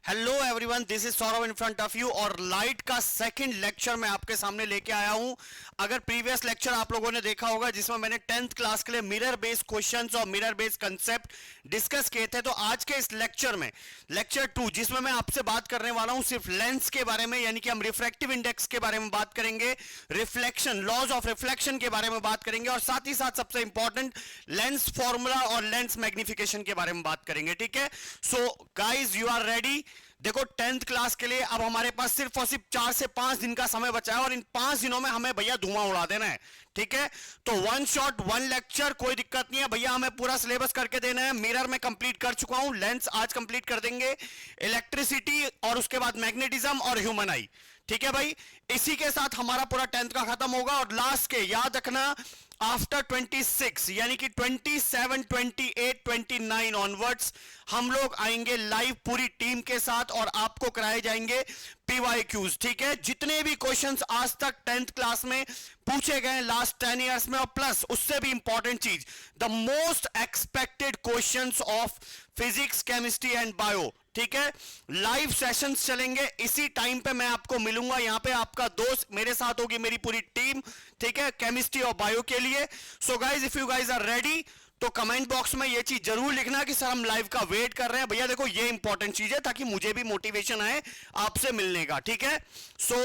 Hello everyone, this is Saurabh in front of you और light का second lecture मैं आपके सामने लेके आया हूं। अगर प्रीवियस लेक्चर आप लोगों ने देखा होगा जिसमें मैंने 10th क्लास के लिए मिरर बेस्ड क्वेश्चंस और मिरर बेस्ड कंसेप्ट डिस्कस किए थे, तो आज के इस लेक्चर में लेक्चर 2 जिसमें मैं आपसे बात करने वाला हूं सिर्फ लेंस के बारे में, यानी कि हम रिफ्रैक्टिव इंडेक्स के बारे में बात करेंगे, रिफ्लेक्शन, लॉज ऑफ रिफ्लेक्शन के बारे में बात करेंगे और साथ ही साथ सबसे इंपॉर्टेंट लेंस फॉर्मूला और लेंस मैग्निफिकेशन के बारे में बात करेंगे। ठीक है, so guys you are ready? देखो 10th क्लास के लिए अब हमारे पास सिर्फ और सिर्फ 4 से 5 दिन का समय बचा है और इन 5 दिनों में हमें भैया धुआं उड़ा देना है। ठीक है, तो वन शॉट वन लेक्चर, कोई दिक्कत नहीं है भैया, हमें पूरा सिलेबस करके देना है। मिरर में कंप्लीट कर चुका हूं, लेंस आज कंप्लीट कर देंगे, इलेक्ट्रिसिटी और उसके बाद मैग्नेटिज्म और ह्यूमन आई। ठीक है भाई, इसी के साथ हमारा पूरा 10th का खत्म होगा और लास्ट के याद रखना आफ्टर 26 यानी कि 27, 28, 29 ऑनवर्ड्स हम लोग आएंगे लाइव पूरी टीम के साथ और आपको कराए जाएंगे पीवाईक्यूज। ठीक है, जितने भी क्वेश्चंस आज तक 10th क्लास में पूछे गए लास्ट 10 इयर्स में और प्लस उससे भी इंपॉर्टेंट चीज, the most expected questions of physics, chemistry and bio. ठीक है, लाइव सेशंस चलेंगे, इसी टाइम पे मैं आपको मिलूंगा यहां पे, आपका दोस्त, मेरे साथ होगी मेरी पूरी टीम। ठीक है, केमिस्ट्री और बायो के लिए। So guys if you guys are ready तो कमेंट बॉक्स में ये चीज जरूर लिखना कि सर हम लाइव का वेट कर रहे हैं। भैया देखो ये इंपॉर्टेंट चीज है ताकि मुझे भी मोटिवेशन आए आपसे मिलने का। ठीक है, so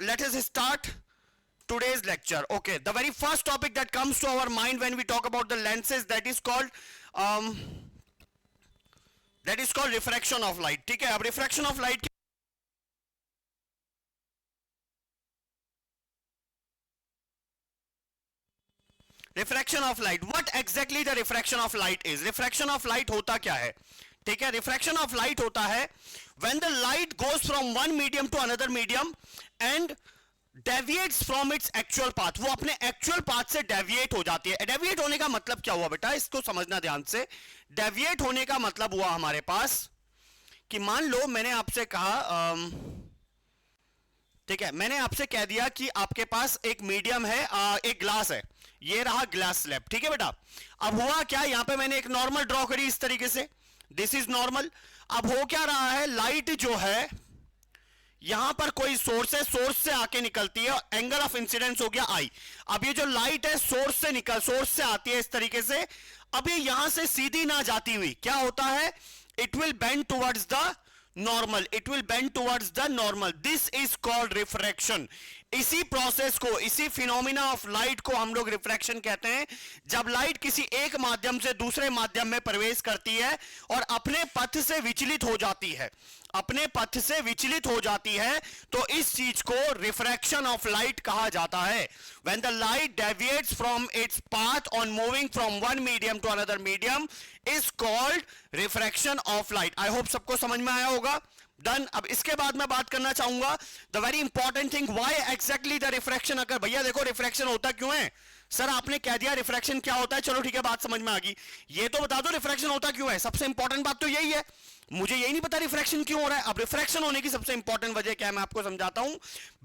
let us start today's lecture. Okay, the very first topic that comes to our mind when we talk about the lenses, that is called refraction of light. ठीक है, अब refraction of light refraction of light, what exactly the refraction of light is. Refraction of light होता क्या है? ठीक है, refraction of light होता है when the light goes from one medium to another medium and deviates from its actual path, वो अपने actual path से डेविएट हो जाती है। डेविएट होने का मतलब क्या हुआ बेटा, इसको समझना ध्यान से। डेविएट होने का मतलब हुआ हमारे पास कि मान लो मैंने आपसे कहा, ठीक है, मैंने आपसे कह दिया कि आपके पास एक मीडियम है, एक ग्लास है, ये रहा ग्लास स्लैब। ठीक है बेटा, अब हुआ क्या, यहां पे मैंने एक नॉर्मल ड्रॉ करी इस तरीके से, दिस इज नॉर्मल। अब हो क्या रहा है, लाइट जो है यहां पर कोई सोर्स है, सोर्स से आके निकलती है और एंगल ऑफ इंसिडेंस हो गया आई। अब ये जो लाइट है सोर्स से आती है इस तरीके से, अब ये यहां से सीधी ना जाती हुई क्या होता है, it will bend towards the normal, it will bend towards the normal, this is called refraction. इसी प्रोसेस को, इसी फिनोमिना ऑफ लाइट को हम लोग रिफ्रैक्शन कहते हैं। जब लाइट किसी एक माध्यम से दूसरे माध्यम में प्रवेश करती है और अपने पथ से विचलित हो जाती है, अपने पथ से विचलित हो जाती है, तो इस चीज को रिफ्रैक्शन ऑफ लाइट कहा जाता है। When the light deviates from its path on moving from one medium to another medium is called refraction of light. I hope सबको समझ में आया होगा। डन। अब इसके बाद मैं बात करना चाहूंगा the very important thing, why exactly the refraction अगर। भैया देखो रिफ्रैक्शन होता क्यों है, सर आपने कह दिया रिफ्रैक्शन क्या होता है, चलो ठीक है बात समझ में आ गई, ये तो बता दो रिफ्रैक्शन होता क्यों है। सबसे इंपॉर्टेंट बात तो यही है, मुझे यही नहीं पता रिफ्रैक्शन क्यों हो रहा है। अब रिफ्रैक्शन होने की सबसे इंपॉर्टेंट वजह क्या है मैं आपको समझाता हूं।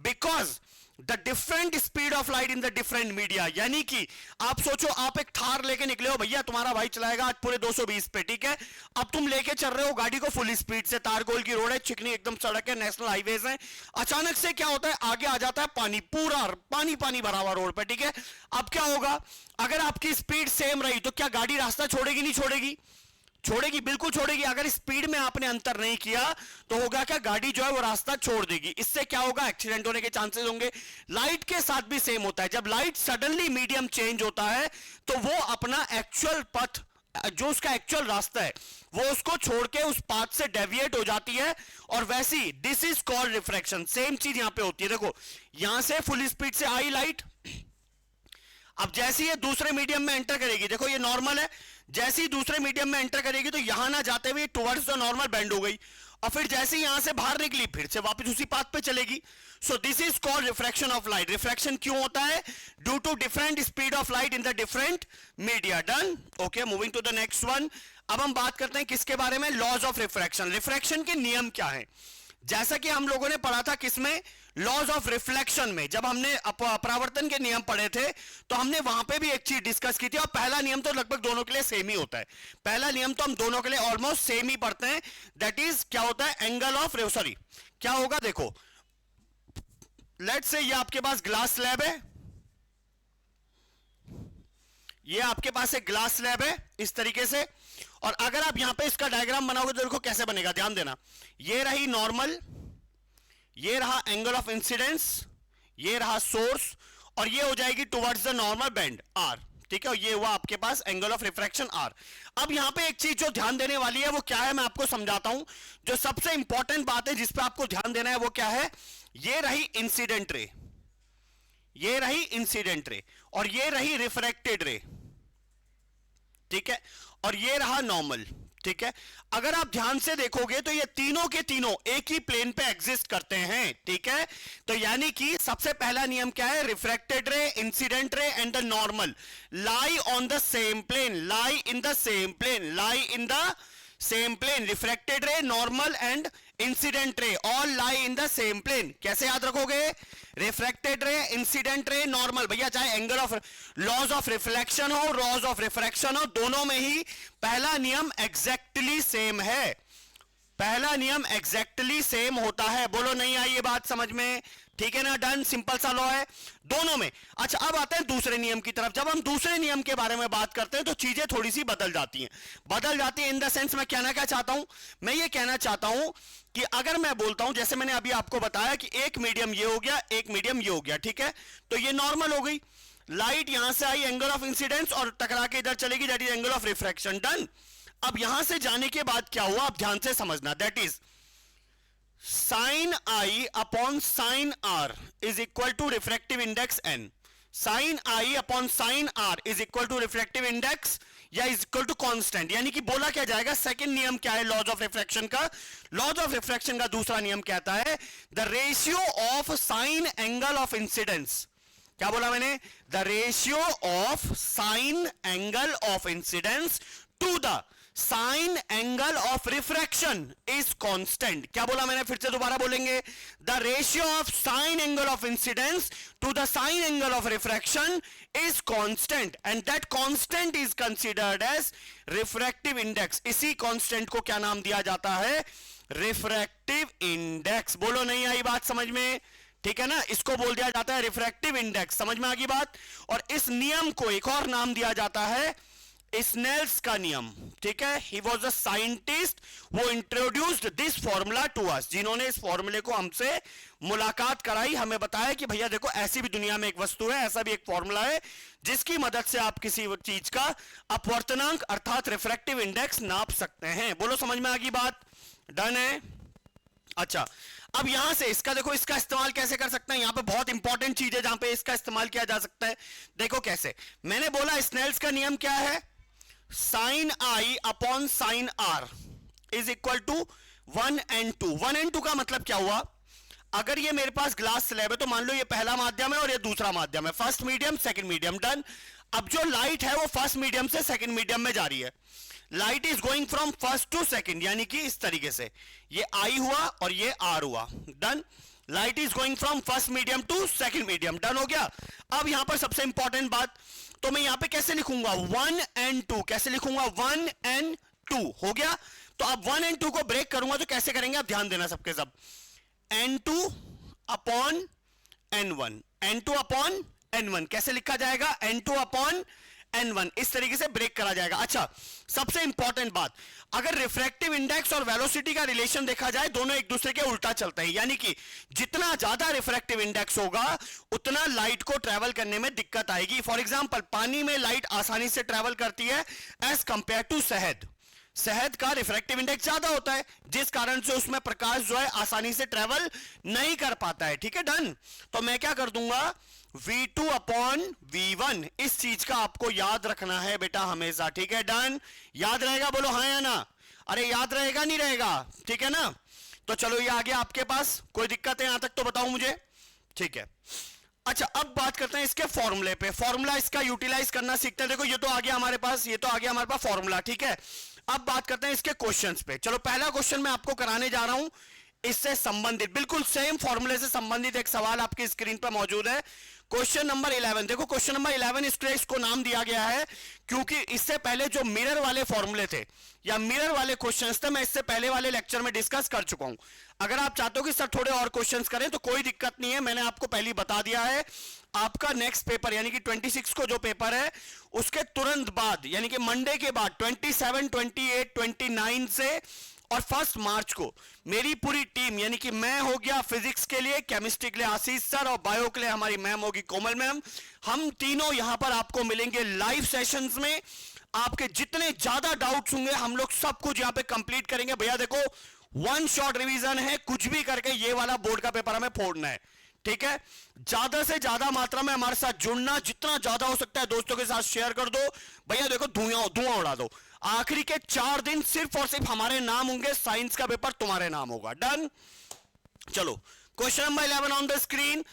Because the different speed of light in the different media, यानी कि आप सोचो आप एक थार लेके निकले हो, भैया तुम्हारा भाई चलाएगा आज पूरे 220 पे, ठीक है, अब तुम लेके चल रहे हो गाड़ी को फुल स्पीड से, तारकोल की रोड है, चिकनी एकदम सड़क है, नेशनल हाईवेज है, अचानक से क्या होता है आगे आ जाता है पानी, पूरा पानी पानी भरा हुआ रोड पे। ठीक है, अब क्या होगा, अगर आपकी स्पीड सेम रही तो क्या गाड़ी रास्ता छोड़ेगी? नहीं छोड़ेगी, छोड़ेगी, बिल्कुल छोड़ेगी। अगर स्पीड में आपने अंतर नहीं किया तो होगा क्या, गाड़ी जो है वो रास्ता छोड़ देगी, इससे क्या होगा, एक्सीडेंट होने के चांसेस होंगे। लाइट के साथ भी सेम होता है, जब लाइट सडनली मीडियम चेंज होता है तो वो अपना एक्चुअल पथ, जो उसका एक्चुअल रास्ता है, वो उसको छोड़ के उस पाथ से डेविएट हो जाती है और वैसी this is called refraction. Same चीज यहां पे होती है, देखो यहां से फुल स्पीड से आई लाइट, अब जैसे ये दूसरे मीडियम में एंटर करेगी, देखो ये नॉर्मल है, जैसे ही दूसरे मीडियम में एंटर करेगी तो यहां ना जाते हुए टुवर्ड्स द नॉर्मल बेंड हो गई और फिर जैसे यहां से बाहर निकली फिर से वापस उसी पाथ पे चलेगी। So this is called refraction of light. Refraction क्यों होता है? Due to different speed of light in the different media. Done. Okay, moving to the next one. अब हम बात करते हैं किसके बारे में, लॉज ऑफ रिफ्रैक्शन। रिफ्रैक्शन के नियम क्या है? जैसा कि हम लोगों ने पढ़ा था किसमें, लॉज ऑफ रिफ्लेक्शन में जब हमने परावर्तन के नियम पढ़े थे तो हमने वहां पे भी एक चीज डिस्कस की थी, और पहला नियम तो लगभग दोनों के लिए सेम ही होता है। पहला नियम तो हम दोनों के लिए ऑलमोस्ट सेम ही पढ़ते हैं, दैट इज क्या होता है, एंगल ऑफ सॉरी क्या होगा, देखो लेट्स से ये आपके पास ग्लास स्लैब है, ये आपके पास एक ग्लास स्लैब है इस तरीके से, और अगर आप यहां पे इसका डायग्राम बनाओगे तो देखो कैसे बनेगा, ध्यान देना। ये रही नॉर्मल, ये रहा एंगल ऑफ इंसिडेंस, ये रहा सोर्स, और ये हो जाएगी towards the normal bend R, ठीक है, और ये हुआ आपके पास एंगल ऑफ रिफ्रैक्शन आर। अब यहां पे एक चीज जो ध्यान देने वाली है वो क्या है, मैं आपको समझाता हूं। जो सबसे इंपॉर्टेंट बात है जिस पे आपको ध्यान देना है वो क्या है, ये रही इंसिडेंट रे, ये रही इंसिडेंट रे, और ये रही रिफ्रैक्टेड रे, ठीक है, और ये रहा नॉर्मल, ठीक है। अगर आप ध्यान से देखोगे तो ये तीनों के तीनों एक ही प्लेन पे एग्जिस्ट करते हैं, ठीक है। तो यानी कि सबसे पहला नियम क्या है, refracted ray, incident ray and the normal lie on the same plane, lie in the same plane, lie in the same plane, refracted ray, normal and incident ray all lie in the same plane. कैसे याद रखोगे, refracted ray, incident रे, normal, भैया चाहे angle of laws of reflection हो, laws of refraction हो, दोनों में ही पहला नियम एग्जैक्टली सेम है, पहला नियम एग्जैक्टली सेम होता है। बोलो नहीं आई ये बात समझ में, ठीक है ना, डन, सिंपल सा लॉ है दोनों में। अच्छा अब आते हैं दूसरे नियम की तरफ। जब हम दूसरे नियम के बारे में बात करते हैं तो चीजें थोड़ी सी बदल जाती हैं, बदल जाती हैं इन द सेंस, मैं कहना क्या चाहता हूं, मैं ये कहना चाहता हूं कि अगर मैं बोलता हूं, जैसे मैंने अभी आपको बताया कि एक मीडियम ये हो गया, एक मीडियम ये हो गया, ठीक है, तो ये नॉर्मल हो गई, लाइट यहां से आई, एंगल ऑफ इंसिडेंस, और टकरा के इधर चलेगी, that is angle of refraction, done. अब यहां से जाने के बाद क्या हुआ, आप ध्यान से समझना, that is sine i upon sine r is equal to refractive index n, sine i upon sine r is equal to refractive index या इज इक्वल टू कांस्टेंट। यानी कि बोला क्या जाएगा, सेकंड नियम क्या है लॉज ऑफ रिफ्रैक्शन का, लॉज ऑफ रिफ्रैक्शन का दूसरा नियम कहता है the ratio of sine angle of incidence, क्या बोला मैंने, the ratio of sine angle of incidence to the sine angle of refraction is constant. क्या बोला मैंने, फिर से दोबारा बोलेंगे, the ratio of sine angle of incidence to the sine angle of refraction is constant and that constant is considered as refractive index. इसी constant को क्या नाम दिया जाता है, रिफ्रैक्टिव इंडेक्स। बोलो नहीं आई बात समझ में, ठीक है ना, इसको बोल दिया जाता है रिफ्रैक्टिव इंडेक्स, समझ में आ गई बात। और इस नियम को एक और नाम दिया जाता है स्नेल्स का नियम, ठीक है। ही वॉज अ साइंटिस्ट वो introduced this formula to us, जिन्होंने इस फॉर्मूले को हमसे मुलाकात कराई, हमें बताया कि भैया देखो ऐसी भी दुनिया में एक वस्तु है, ऐसा भी एक फॉर्मूला है जिसकी मदद से आप किसी चीज का अपवर्तनांक अर्थात रिफ्रैक्टिव इंडेक्स नाप सकते हैं। बोलो समझ में आ गई बात, डन है। अच्छा अब यहां से इसका देखो, इसका इस्तेमाल कैसे कर सकते हैं, यहां पे बहुत इंपॉर्टेंट चीज है जहां पे इसका इस्तेमाल किया जा सकता है। देखो कैसे, मैंने बोला स्नेल्स का नियम क्या है, sine i upon sine r is equal to 1 and 2। 1 and 2 का मतलब क्या हुआ, अगर ये मेरे पास ग्लास स्लैब है तो मान लो ये पहला माध्यम है और ये दूसरा माध्यम है, first medium second medium, done. अब जो लाइट है वो फर्स्ट मीडियम से सेकंड मीडियम में जा रही है, light is going from first to second, यानी कि इस तरीके से ये आई हुआ और ये आर हुआ, done. Light is going from first medium to second medium, done हो गया। अब यहां पर सबसे इंपॉर्टेंट बात, तो मैं यहां पे कैसे लिखूंगा 1 and 2, कैसे लिखूंगा 1 and 2 हो गया। तो अब 1 and 2 को ब्रेक करूंगा तो कैसे करेंगे, आप ध्यान देना सबके सब, n2 upon n1, n2 upon n1 कैसे लिखा जाएगा, n2 अपॉन n1, इस तरीके से ब्रेक करा जाएगा। अच्छा सबसे इंपॉर्टेंट बात, अगर रिफ्रैक्टिव इंडेक्स और वेलोसिटी का रिलेशन देखा जाए दोनों एक दूसरे के उल्टा चलते हैं, यानी कि जितना ज्यादा रिफ्रैक्टिव इंडेक्स होगा उतना लाइट को ट्रेवल करने में दिक्कत आएगी। फॉर एग्जांपल पानी में लाइट आसानी से ट्रेवल करती है एज कंपेयर टू शहद, शहद का रिफ्रैक्टिव इंडेक्स ज्यादा होता है जिस कारण से उसमें प्रकाश जो है आसानी से ट्रेवल नहीं कर पाता है, ठीक है, डन। तो मैं क्या कर दूंगा V2 अपॉन V1, इस चीज का आपको याद रखना है बेटा हमेशा, ठीक है, डन। याद रहेगा, बोलो हाँ या ना, अरे याद रहेगा नहीं रहेगा, ठीक है ना। तो चलो ये आ गया आपके पास, कोई दिक्कत है यहां तक तो बताओ मुझे, ठीक है। अच्छा अब बात करते हैं इसके फॉर्मूले पे, फॉर्मूला इसका यूटिलाइज करना सीखते हैं। देखो ये तो आ गया हमारे पास, ये तो आ गया हमारे पास फॉर्मूला, ठीक है। अब बात करते हैं इसके क्वेश्चंस पे। चलो पहला क्वेश्चन मैं आपको कराने जा रहा हूं, इससे संबंधित बिल्कुल सेम फॉर्मूले से संबंधित एक सवाल आपकी स्क्रीन पर मौजूद है। क्वेश्चन नंबर 11 देखो, क्वेश्चन नंबर 11 इसको नाम दिया गया है क्योंकि इससे पहले जो मिरर वाले फॉर्मूले थे या मिरर वाले क्वेश्चंस थे, मैं इससे पहले वाले लेक्चर में डिस्कस कर चुका हूं। अगर आप चाहते हो कि सर थोड़े और क्वेश्चंस करें तो कोई दिक्कत नहीं है, मैंने आपको पहले बता दिया है। आपका नेक्स्ट पेपर यानी कि 26 को जो पेपर है उसके तुरंत बाद यानी कि मंडे के बाद 27, 28, 29 से और 1 मार्च को मेरी पूरी टीम यानी कि मैं हो गया फिजिक्स के लिए, केमिस्ट्री के लिए आशीष सर और बायो के लिए हमारी मैम होगी कोमल मैम, हम तीनों यहां पर आपको मिलेंगे लाइव सेशंस में। आपके जितने ज्यादा डाउट्स होंगे हम लोग सब कुछ यहां पे कंप्लीट करेंगे। भैया देखो, वन शॉट रिवीजन है, कुछ भी करके ये वाला बोर्ड का पेपर हमें फोड़ना है, ठीक है। ज्यादा से ज्यादा मात्रा में हमारे साथ जुड़ना, जितना ज्यादा हो सकता है दोस्तों के साथ शेयर कर दो। भैया देखो, धुआं उड़ा दो। आखिरी के 4 दिन सिर्फ और सिर्फ हमारे नाम होंगे, साइंस का पेपर तुम्हारे नाम होगा। डन। चलो, question number 11 on the screen.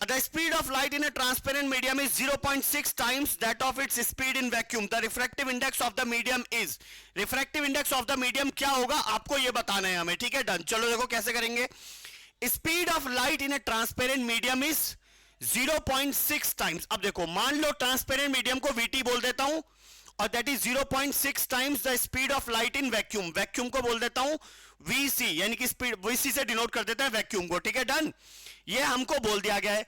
The speed of light in a transparent medium is 0.6 times that of its speed in vacuum. The refractive index of the medium is. Refractive index of the medium क्या होगा आपको ये बताना है हमें, ठीक है। Done. चलो देखो कैसे करेंगे। Speed of light in a transparent medium is 0.6 times. अब देखो, मान लो ट्रांसपेरेंट मीडियम को VT बोल देता हूं और that is 0.6 times the speed of light in vacuum. Vacuum को बोल देता हूं VC, यानी कि स्पीड VC से डिनोट कर देते हैं वैक्यूम को, ठीक है। डन। ये हमको बोल दिया गया है।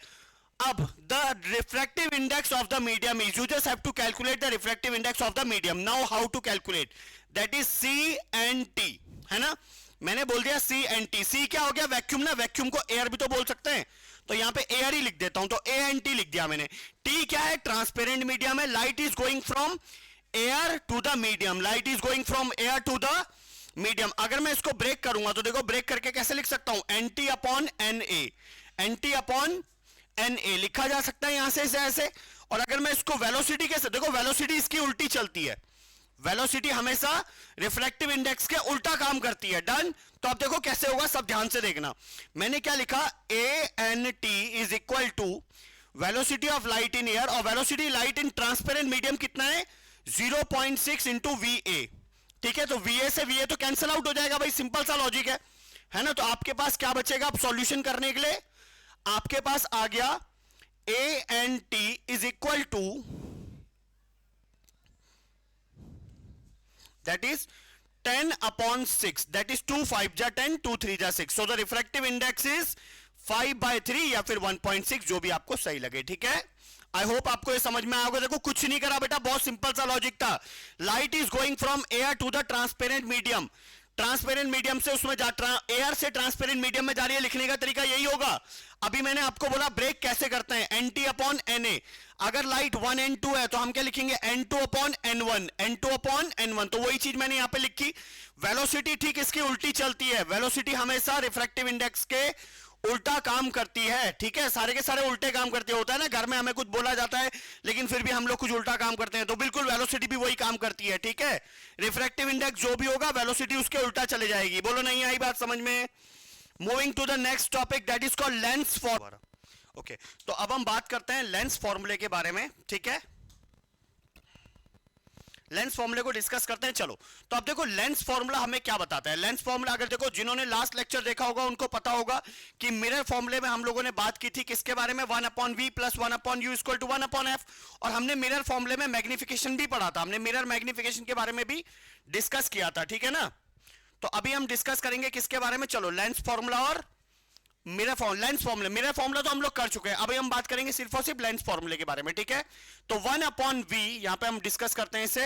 अब the refractive index of the medium is, you just have to calculate the refractive index of the medium. Now how to calculate, that is CNT, है ना। मैंने बोल दिया CNT। C क्या हो गया, वैक्यूम ना, वैक्यूम को एयर भी तो बोल सकते हैं, तो यहां पे एयर ही लिख देता हूं, तो ANT लिख दिया मैंने। T क्या है, ट्रांसपेरेंट मीडियम है, light is going from air to the medium, light is going from air to the medium. अगर मैं इसको ब्रेक करूंगा तो देखो, ब्रेक करके कैसे लिख सकता हूं, NT upon NA, NT upon NA लिखा जा सकता है यहां से ऐसे। और अगर मैं इसको वेलोसिटी कैसे, देखो वेलोसिटी इसकी उल्टी चलती है, वेलोसिटी हमेशा रिफ्लेक्टिव इंडेक्स के उल्टा काम करती है। डन। तो अब देखो कैसे होगा, सब ध्यान से देखना। मैंने क्या लिखा, ANT is equal to velocity of light in air, और velocity light in transparent medium कितना है, 0.6 इंटू VA, ठीक है। तो VA से VA तो कैंसिल आउट हो जाएगा भाई, सिंपल सा लॉजिक है ना। तो आपके पास क्या बचेगा अब सॉल्यूशन करने के लिए, आपके पास आ गया ANT is equal to, that is 10 upon 6, that is 2 5 जा 10, 2 3 जा 6। So the refractive index is 5/3 या फिर 1.6, जो भी आपको सही लगे, ठीक है। आई होप आपको ये समझ में आओगे। देखो कुछ नहीं करा बेटा, बहुत सिंपल सा लॉजिक था। Light is going from air to the transparent medium, transparent medium से उसमें एयर से ट्रांसपेरेंट मीडियम में जा रही है, लिखने का तरीका यही होगा। अभी मैंने आपको बोला ब्रेक कैसे करते हैं, NT अपॉन NA। अगर लाइट 1 and 2 है तो हम क्या लिखेंगे, N2 upon N1, N2 upon N1। तो वही चीज मैंने यहां पे लिखी। वेलोसिटी ठीक इसकी उल्टी चलती है, वेलोसिटी हमेशा रिफ्रैक्टिव इंडेक्स के उल्टा काम करती है, ठीक है। सारे के सारे उल्टे काम करते होता है ना, घर में हमें कुछ बोला जाता है लेकिन फिर भी हम लोग कुछ उल्टा काम करते हैं, तो बिल्कुल वेलोसिटी भी वही काम करती है, ठीक है। रिफ्रैक्टिव इंडेक्स जो भी होगा वेलोसिटी उसके उल्टा चले जाएगी। बोलो नहीं आई बात समझ में। Moving to the next topic, that is called lens formula. Okay, तो अब हम बात करते हैं लेंस फॉर्मूले के बारे में, ठीक है। लेंस फॉर्मूले को डिस्कस करते हैं। चलो, तो अब देखो लेंस फॉर्मूला हमें क्या बताता है। लेंस फॉर्मूला अगर देखो, जिन्होंने लास्ट लेक्चर देखा होगा उनको पता होगा कि मिरर फॉर्मूले में हम लोगों ने बात की थी किसके बारे में, 1/v plus 1/u equal to 1/f। और हमने मिरर फॉर्मूले में मैग्निफिकेशन भी पढ़ा था, हमने मिरर मैग्निफिकेशन के बारे में भी डिस्कस किया था, ठीक है ना। तो अभी हम डिस्कस करेंगे किसके बारे में, चलो लेंस फॉर्मूला और लेंस फॉर्मूला। मिरर फॉर्मूला तो हम लोग कर चुके हैं, अभी हम बात करेंगे सिर्फ और सिर्फ लेंस फॉर्मूले के बारे में, ठीक है। तो 1/v यहां पे हम डिस्कस करते हैं इसे,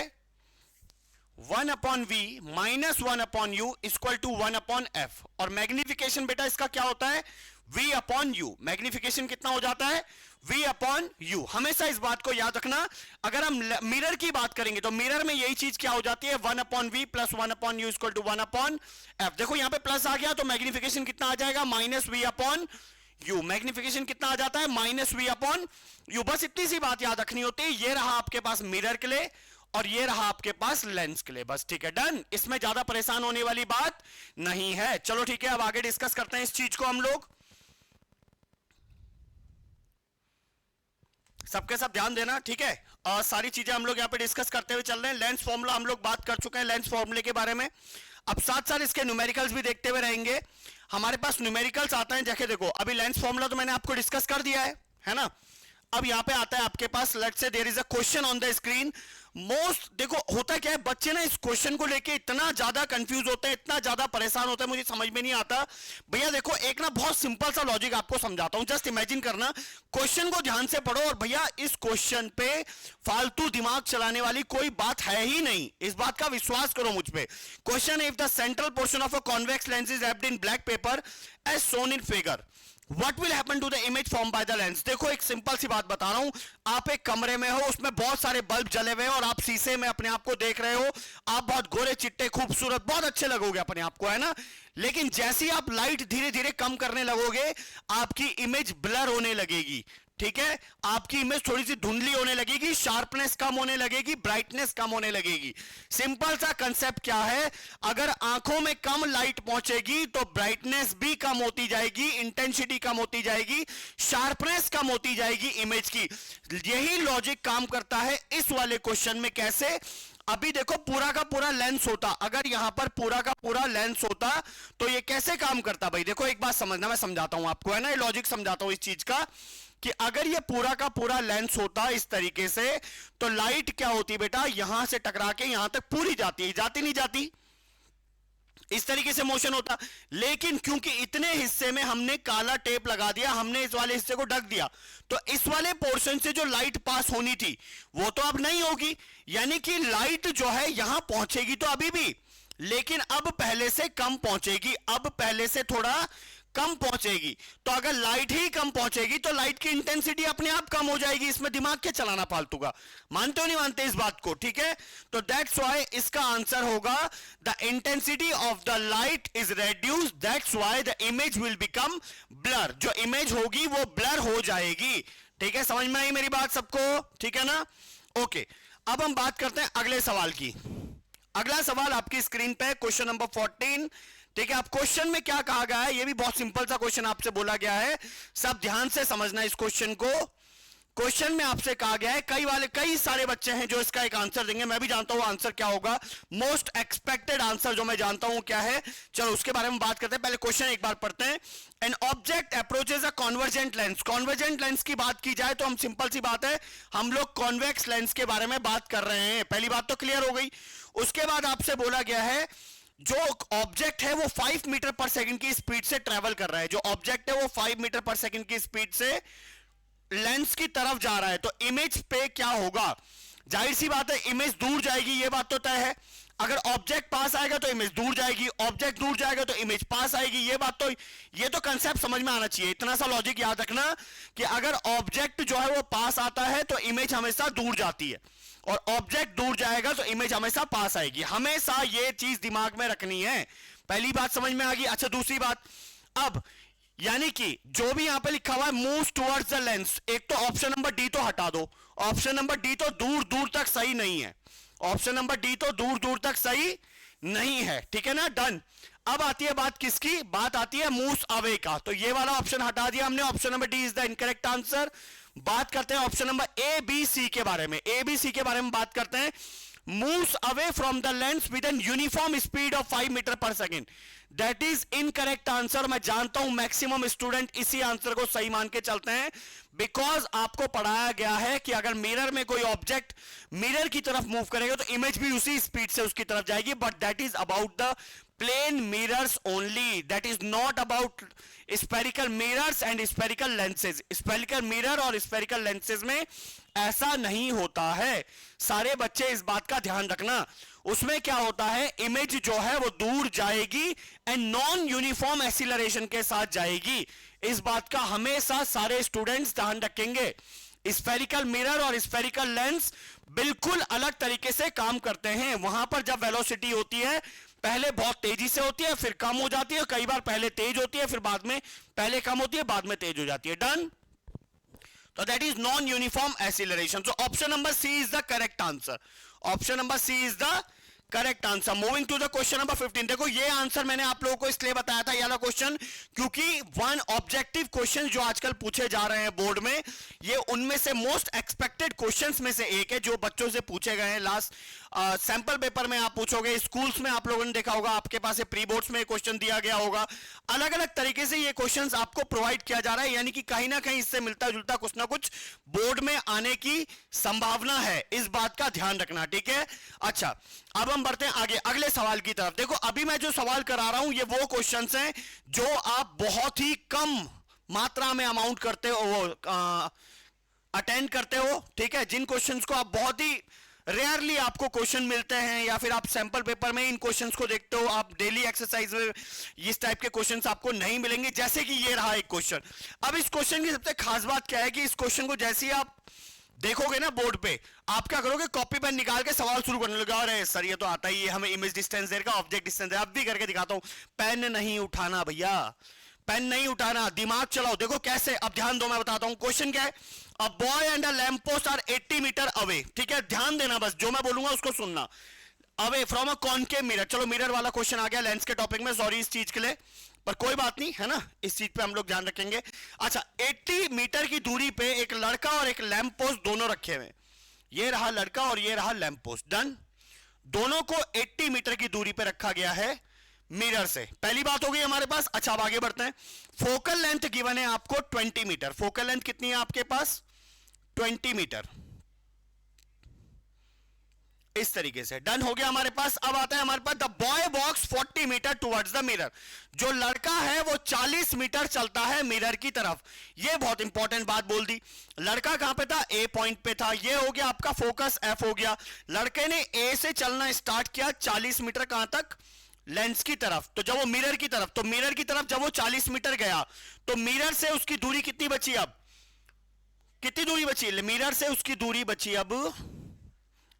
1/v minus 1/u equal to 1/f। और मैग्निफिकेशन बेटा इसका क्या होता है, v/u। मैग्निफिकेशन कितना हो जाता है, v/u। हमेशा इस बात को याद रखना। अगर हम मिरर की बात करेंगे तो मिरर में यही चीज क्या हो जाती है, 1/v plus 1/u equal to 1/f। देखो यहां पे प्लस आ गया तो मैग्निफिकेशन कितना आ जाएगा, माइनस v/u। मैग्निफिकेशन कितना आ जाता है, माइनस v/u। बस इतनी सी बात याद रखनी होती है। ये रहा आपके पास मिरर के लिए और ये रहा आपके पास लेंस के लिए, बस ठीक है। डन। इसमें ज्यादा परेशान होने वाली बात नहीं है। चलो ठीक है, अब आगे डिस्कस करते हैं इस चीज को हम लोग। सबके सब ध्यान देना, ठीक है। सारी चीजें हम लोग यहाँ पे डिस्कस करते हुए चल रहे हैं। लेंस फॉर्मूला हम लोग बात कर चुके हैं लेंस फॉर्मूले के बारे में। अब साथ साथ इसके न्यूमेरिकल्स भी देखते हुए रहेंगे। हमारे पास न्यूमेरिकल्स आते हैं, जैसे देखो अभी लेंस फॉर्मूला तो मैंने आपको डिस्कस कर दिया है ना। अब यहां पे आता है आपके पास, let's say there is a question on the screen. Most देखो होता क्या है, बच्चे ना इस क्वेश्चन को लेके इतना ज्यादा कंफ्यूज होते हैं, इतना ज्यादा परेशान होते हैं, मुझे समझ में नहीं आता। भैया देखो एक ना बहुत सिंपल सा लॉजिक आपको समझाता हूं, जस्ट इमेजिन करना, क्वेश्चन को ध्यान से पढ़ो और भैया इस क्वेश्चन पे फालतू दिमाग चलाने वाली कोई बात है ही नहीं, इस बात का विश्वास करो मुझ पे। Question, if the central portion of a convex lens is wrapped in black paper as shown in figure, What will happen to the image formed by the lens? देखो एक सिंपल सी बात बता रहा हूं, आप एक कमरे में हो, उसमें बहुत सारे बल्ब जले हुए हैं और आप शीशे में अपने आप को देख रहे हो, आप बहुत गोरे चिट्टे खूबसूरत बहुत अच्छे लगोगे अपने आप को, है ना। लेकिन जैसे ही आप लाइट धीरे धीरे कम करने लगोगे, आपकी इमेज ब्लर होने लगेगी, ठीक है, आपकी इमेज थोड़ी सी धुंधली होने लगेगी, शार्पनेस कम होने लगेगी, ब्राइटनेस कम होने लगेगी। सिंपल सा कंसेप्ट क्या है, अगर आंखों में कम लाइट पहुंचेगी तो ब्राइटनेस भी कम होती जाएगी, इंटेंसिटी कम होती जाएगी, शार्पनेस कम होती जाएगी इमेज की। यही लॉजिक काम करता है इस वाले क्वेश्चन में। कैसे? अभी देखो पूरा का पूरा लेंस होता, अगर यहां पर पूरा का पूरा लेंस होता तो ये कैसे काम करता? भाई देखो एक बात समझना, मैं समझाता हूं आपको, है ना, ये लॉजिक समझाता हूं इस चीज का, कि अगर ये पूरा का पूरा लेंस होता इस तरीके से, तो लाइट क्या होती बेटा, यहां से टकरा के यहां तक पूरी जाती है, जाती नहीं जाती, इस तरीके से मोशन होता। लेकिन क्योंकि इतने हिस्से में हमने काला टेप लगा दिया, हमने इस वाले हिस्से को ढक दिया, तो इस वाले पोर्शन से जो लाइट पास होनी थी वो तो अब नहीं होगी, यानी कि लाइट जो है यहां पहुंचेगी तो अभी भी, लेकिन अब पहले से कम पहुंचेगी, अब पहले से थोड़ा कम पहुंचेगी। तो अगर लाइट ही कम पहुंचेगी तो लाइट की इंटेंसिटी अपने आप कम हो जाएगी, इसमें दिमाग क्या चलाना फालतू का। मानते हो नहीं मानते इस बात को? ठीक है, तो दैट्स व्हाई इसका आंसर होगा the intensity of the light is reduced, that's why the image will become blur. जो इमेज होगी वो ब्लर हो जाएगी। ठीक है, समझ में आई मेरी बात सबको? ठीक है ना, ओके। अब हम बात करते हैं अगले सवाल की। अगला सवाल आपकी स्क्रीन पे, क्वेश्चन नंबर 14। ठीक है, अब क्वेश्चन में क्या कहा गया है, ये भी बहुत सिंपल सा क्वेश्चन आपसे बोला गया है, सब ध्यान से समझना इस क्वेश्चन को। क्वेश्चन में आपसे कहा गया है, कई सारे बच्चे हैं जो इसका एक आंसर देंगे, मैं भी जानता हूं आंसर क्या होगा, मोस्ट एक्सपेक्टेड आंसर जो मैं जानता हूं क्या है, चलो उसके बारे में बात करते हैं। पहले क्वेश्चन एक बार पढ़ते हैं। An object approaches a convergent lens. Convergent lens की बात की जाए तो हम सिंपल सी बात है, हम लोग कॉन्वेक्स लेंस के बारे में बात कर रहे हैं, पहली बात तो क्लियर हो गई। उसके बाद आपसे बोला गया है जो ऑब्जेक्ट है वो 5 मीटर पर सेकंड की स्पीड से ट्रेवल कर रहा है, जो ऑब्जेक्ट है वो 5 मीटर पर सेकंड की स्पीड से लेंस की तरफ जा रहा है, तो इमेज पे क्या होगा? जाहिर सी बात है इमेज दूर जाएगी, ये बात तो तय है। अगर ऑब्जेक्ट पास आएगा तो इमेज दूर जाएगी, ऑब्जेक्ट दूर जाएगा तो इमेज पास आएगी, ये तो कंसेप्ट समझ में आना चाहिए। इतना सा लॉजिक याद रखना कि अगर ऑब्जेक्ट जो है वो पास आता है तो इमेज हमेशा दूर जाती है, और ऑब्जेक्ट दूर जाएगा तो इमेज हमेशा पास आएगी। हमेशा ये चीज दिमाग में रखनी है। पहली बात समझ में आ गई। अच्छा, दूसरी बात, अब यानी कि जो भी यहां पे लिखा हुआ है मूव टुवर्ड्स द लेंस, एक तो ऑप्शन नंबर डी तो हटा दो, ऑप्शन नंबर डी तो दूर दूर तक सही नहीं है, ऑप्शन नंबर डी तो दूर दूर तक सही नहीं है। ठीक है ना, डन। अब आती है बात किसकी? बात आती है मूव्स अवे का, तो ये वाला ऑप्शन हटा दिया हमने, option number D is the incorrect answer. बात करते हैं option number A B C के बारे में। ए बी सी के बारे में बात करते हैं। Moves away from the lens with an uniform speed of 5 metre per second, that is incorrect answer. मैं जानता हूं मैक्सिमम स्टूडेंट इसी आंसर को सही मान के चलते हैं, बिकॉज आपको पढ़ाया गया है कि अगर मिरर में कोई ऑब्जेक्ट मिरर की तरफ मूव करेगा तो इमेज भी उसी स्पीड से उसकी तरफ जाएगी, but that is about the plane mirrors only, that is not about spherical mirrors and spherical lenses. Spherical mirror और स्फेरिकल लेंसेज में ऐसा नहीं होता है, सारे बच्चे इस बात का ध्यान रखना। उसमें क्या होता है, इमेज जो है वो दूर जाएगी एंड नॉन यूनिफॉर्म एक्सीलरेशन के साथ जाएगी। इस बात का हमेशा सारे स्टूडेंट्स ध्यान रखेंगे। स्फेरिकल मिरर और स्फेरिकल लेंस बिल्कुल अलग तरीके से काम करते हैं। वहां पर जब वेलोसिटी होती है पहले बहुत तेजी से होती है, फिर कम हो जाती है, कई बार पहले तेज होती है, फिर बाद में पहले कम होती है, बाद में तेज हो जाती है। डन। तो that is non uniform acceleration. So option number C is the correct answer. Option number C is the correct answer. Moving to the question number 15। देखो ये आंसर मैंने आप लोगों को इसलिए बताया था, ये वाला क्वेश्चन, क्योंकि वन ऑब्जेक्टिव क्वेश्चन जो आजकल पूछे जा रहे हैं बोर्ड में, ये उनमें से मोस्ट एक्सपेक्टेड क्वेश्चंस में से एक है जो बच्चों से पूछे गए हैं लास्ट सैंपल पेपर में आप पूछोगे, स्कूल्स में आप लोगों ने देखा होगा, आपके पास प्री बोर्ड्स में क्वेश्चन दिया गया होगा। अलग अलग तरीके से ये क्वेश्चंस आपको प्रोवाइड किया जा रहा है, यानी कि कहीं ना कहीं इससे मिलता जुलता कुछ ना कुछ बोर्ड में आने की संभावना है, इस बात का ध्यान रखना, ठीक है। अच्छा, अब हम बढ़ते हैं आगे अगले सवाल की तरफ। देखो अभी मैं जो सवाल करा रहा हूं ये वो क्वेश्चंस हैं जो आप बहुत ही कम मात्रा में अमाउंट करते हो, अटेंड करते हो, ठीक है। जिन क्वेश्चंस को आप बहुत ही रेयरली आपको क्वेश्चन मिलते हैं, या फिर आप सैंपल पेपर में इन क्वेश्चंस को देखते हो, आप डेली एक्सरसाइज में इस टाइप के क्वेश्चंस आपको नहीं मिलेंगे। जैसे कि ये रहा एक क्वेश्चन। अब इस क्वेश्चन की सबसे खास बात क्या है कि इस क्वेश्चन को जैसे ही आप देखोगे ना बोर्ड पे, आप क्या करोगे, कॉपी पेन निकाल के सवाल शुरू करने लगा। अरे सर ये तो आता ही है, हमें इमेज डिस्टेंस देगा, ऑब्जेक्ट डिस्टेंस देगा। अब भी करके दिखाता हूं, पेन नहीं उठाना भैया, पेन नहीं उठाना, दिमाग चलाओ। देखो कैसे, अब ध्यान दो, मैं बताता हूं क्वेश्चन क्या है। A boy and a lamp post are 80 metre away, ठीक है, ध्यान देना, बस जो मैं बोलूंगा उसको सुनना। Away from a concave mirror, चलो मिरर वाला क्वेश्चन आ गया लेंस के टॉपिक में, सॉरी इस चीज के लिए, पर कोई बात नहीं है ना, इस चीज पे हम लोग ध्यान रखेंगे। अच्छा, 80 मीटर की दूरी पे एक लड़का और एक लैंप पोस्ट दोनों रखे हुए, ये रहा लड़का और ये रहा लैंप पोस्ट, डन। दोनों को 80 मीटर की दूरी पे रखा गया है मिरर से, पहली बात हो गई हमारे पास। अच्छा, अब आगे बढ़ते हैं। फोकल लेंथ गिवन है आपको 20 मीटर, फोकल लेंथ कितनी है आपके पास, 20 मीटर, इस तरीके से डन हो गया हमारे पास। अब आता है हमारे पास the boy walks 40 metre towards the mirror, जो लड़का है वो 40 मीटर चलता है मिरर की तरफ। ये बहुत इंपॉर्टेंट बात बोल दी, लड़का कहां पे था, ए पॉइंट पे था, ये हो गया आपका फोकस, एफ हो गया। लड़के ने ए से चलना स्टार्ट किया 40 मीटर कहां तक, लेंस की तरफ, तो जब वो मिरर की तरफ, तो मिरर की तरफ जब वो 40 मीटर गया तो मिरर से उसकी दूरी कितनी बची, अब कितनी दूरी बची, मिरर से उसकी दूरी बची अब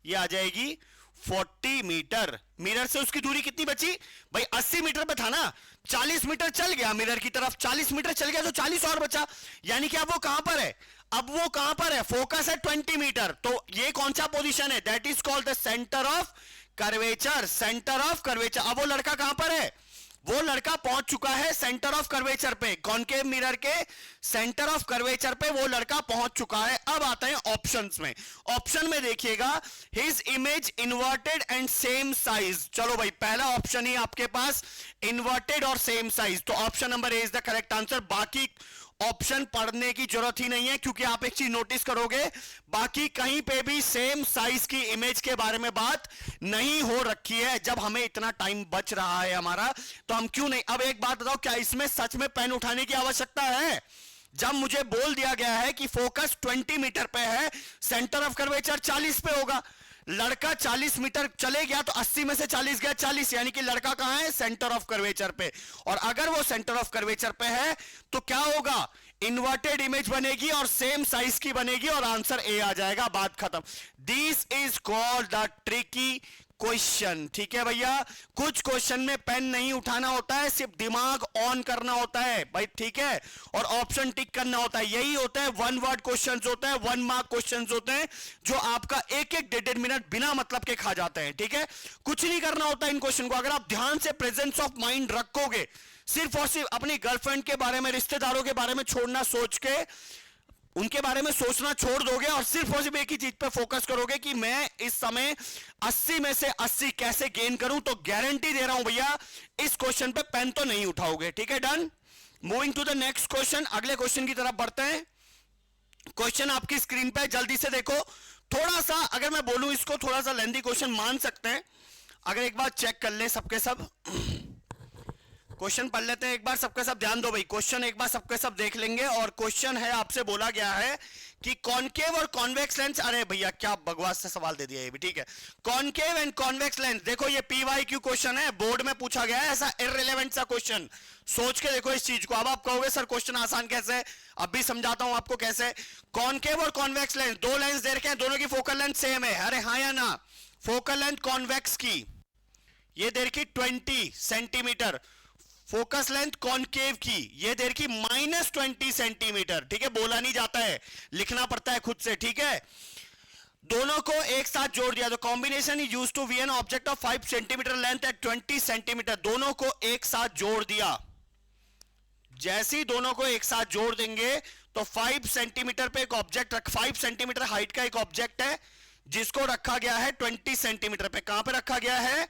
ये आ जाएगी 40 मीटर। मिरर से उसकी दूरी कितनी बची भाई, 80 मीटर पे था ना, 40 मीटर चल गया मिरर की तरफ, 40 मीटर चल गया तो 40 और बचा, यानी कि अब वो कहां पर है, अब वो कहां पर है, फोकस है 20 मीटर, तो ये कौन सा पोजीशन है, that is called the centre of curvature, centre of curvature. अब वो लड़का कहां पर है, वो लड़का पहुंच चुका है सेंटर ऑफ कर्वेचर पे, कॉनकेव मिरर के सेंटर ऑफ कर्वेचर पे वो लड़का पहुंच चुका है। अब आते हैं ऑप्शंस में, ऑप्शन में देखिएगा his image inverted and same size, चलो भाई पहला ऑप्शन ही आपके पास इन्वर्टेड और सेम साइज, तो option number A is the correct answer. बाकी ऑप्शन पढ़ने की जरूरत ही नहीं है, क्योंकि आप एक चीज नोटिस करोगे, बाकी कहीं पे भी सेम साइज की इमेज के बारे में बात नहीं हो रखी है। जब हमें इतना टाइम बच रहा है हमारा, तो हम क्यों नहीं, अब एक बात बताओ, क्या इसमें सच में पेन उठाने की आवश्यकता है, जब मुझे बोल दिया गया है कि फोकस 20 मीटर पे है, सेंटर ऑफ कर्वेचर 40 पे होगा, लड़का 40 मीटर चले गया तो 80 में से 40 गया 40, यानी कि लड़का कहां है, सेंटर ऑफ कर्वेचर पे, और अगर वो सेंटर ऑफ कर्वेचर पे है तो क्या होगा, इन्वर्टेड इमेज बनेगी और सेम साइज की बनेगी और आंसर ए आ जाएगा, बात खत्म। This is called the tricky question, ठीक है भैया। कुछ क्वेश्चन में पेन नहीं उठाना होता है, सिर्फ दिमाग ऑन करना होता है भाई, ठीक है, और ऑप्शन टिक करना होता है, यही होता है। वन वर्ड क्वेश्चंस होते हैं, 1 मार्क क्वेश्चंस होते हैं, जो आपका एक एक 1.5 मिनट बिना मतलब के खा जाते हैं, ठीक है। कुछ नहीं करना होता इन क्वेश्चन को, अगर आप ध्यान से प्रेजेंस ऑफ माइंड रखोगे, सिर्फ और सिर्फ अपनी गर्लफ्रेंड के बारे में, रिश्तेदारों के बारे में छोड़ना, सोच के उनके बारे में सोचना छोड़ दोगे और सिर्फ एक ही चीज पे फोकस करोगे कि मैं इस समय 80 में से 80 कैसे गेन करूं, तो गारंटी दे रहा हूं भैया इस क्वेश्चन पे पेन तो नहीं उठाओगे, ठीक है, done. Moving to the next question, अगले क्वेश्चन की तरफ बढ़ते हैं। क्वेश्चन आपकी स्क्रीन पे जल्दी से देखो, थोड़ा सा अगर मैं बोलूं इसको थोड़ा सा लेंथी क्वेश्चन मान सकते हैं, अगर एक बार चेक कर ले सबके सब क्वेश्चन पढ़ लेते हैं एक बार सबके सब, ध्यान दो भाई, क्वेश्चन एक बार सबके सब देख लेंगे। और क्वेश्चन है, आपसे बोला गया है कि कॉनकेव और कॉन्वेक्स लेंस, अरे भैया क्या बकवास से सवाल दे दिया ये भी, ठीक है, कॉनकेव एंड कॉन्वेक्स लेंस, देखो ये पीवाईक्यू क्वेश्चन है, बोर्ड में पूछा गया है ऐसा इररिलेवेंट सा क्वेश्चन, सोच के देखो इस चीज को। अब आप कहोगे सर क्वेश्चन आसान कैसे है, अब भी समझाता हूं आपको कैसे। कॉनकेव और कॉन्वेक्स लेंस, दो लेंस दे रखे हैं, दोनों की फोकल लेंथ सेम है, अरे हाँ या ना, फोकल लेंथ कॉन्वेक्स की ये दे रखी 20 सेंटीमीटर, फोकस लेंथ कॉनकेव की ये देर की -20 सेंटीमीटर, ठीक है, बोला नहीं जाता है, लिखना पड़ता है खुद से, ठीक है। दोनों को एक साथ जोड़ दिया, तो combination is used to view an object of 5 centimetre length at 20 centimetre, दोनों को एक साथ जोड़ दिया। जैसे ही दोनों को एक साथ जोड़ देंगे तो 5 सेंटीमीटर पे एक ऑब्जेक्ट रख, 5 सेंटीमीटर हाइट का एक ऑब्जेक्ट है, जिसको रखा गया है 20 सेंटीमीटर पे। कहां पे रखा गया है?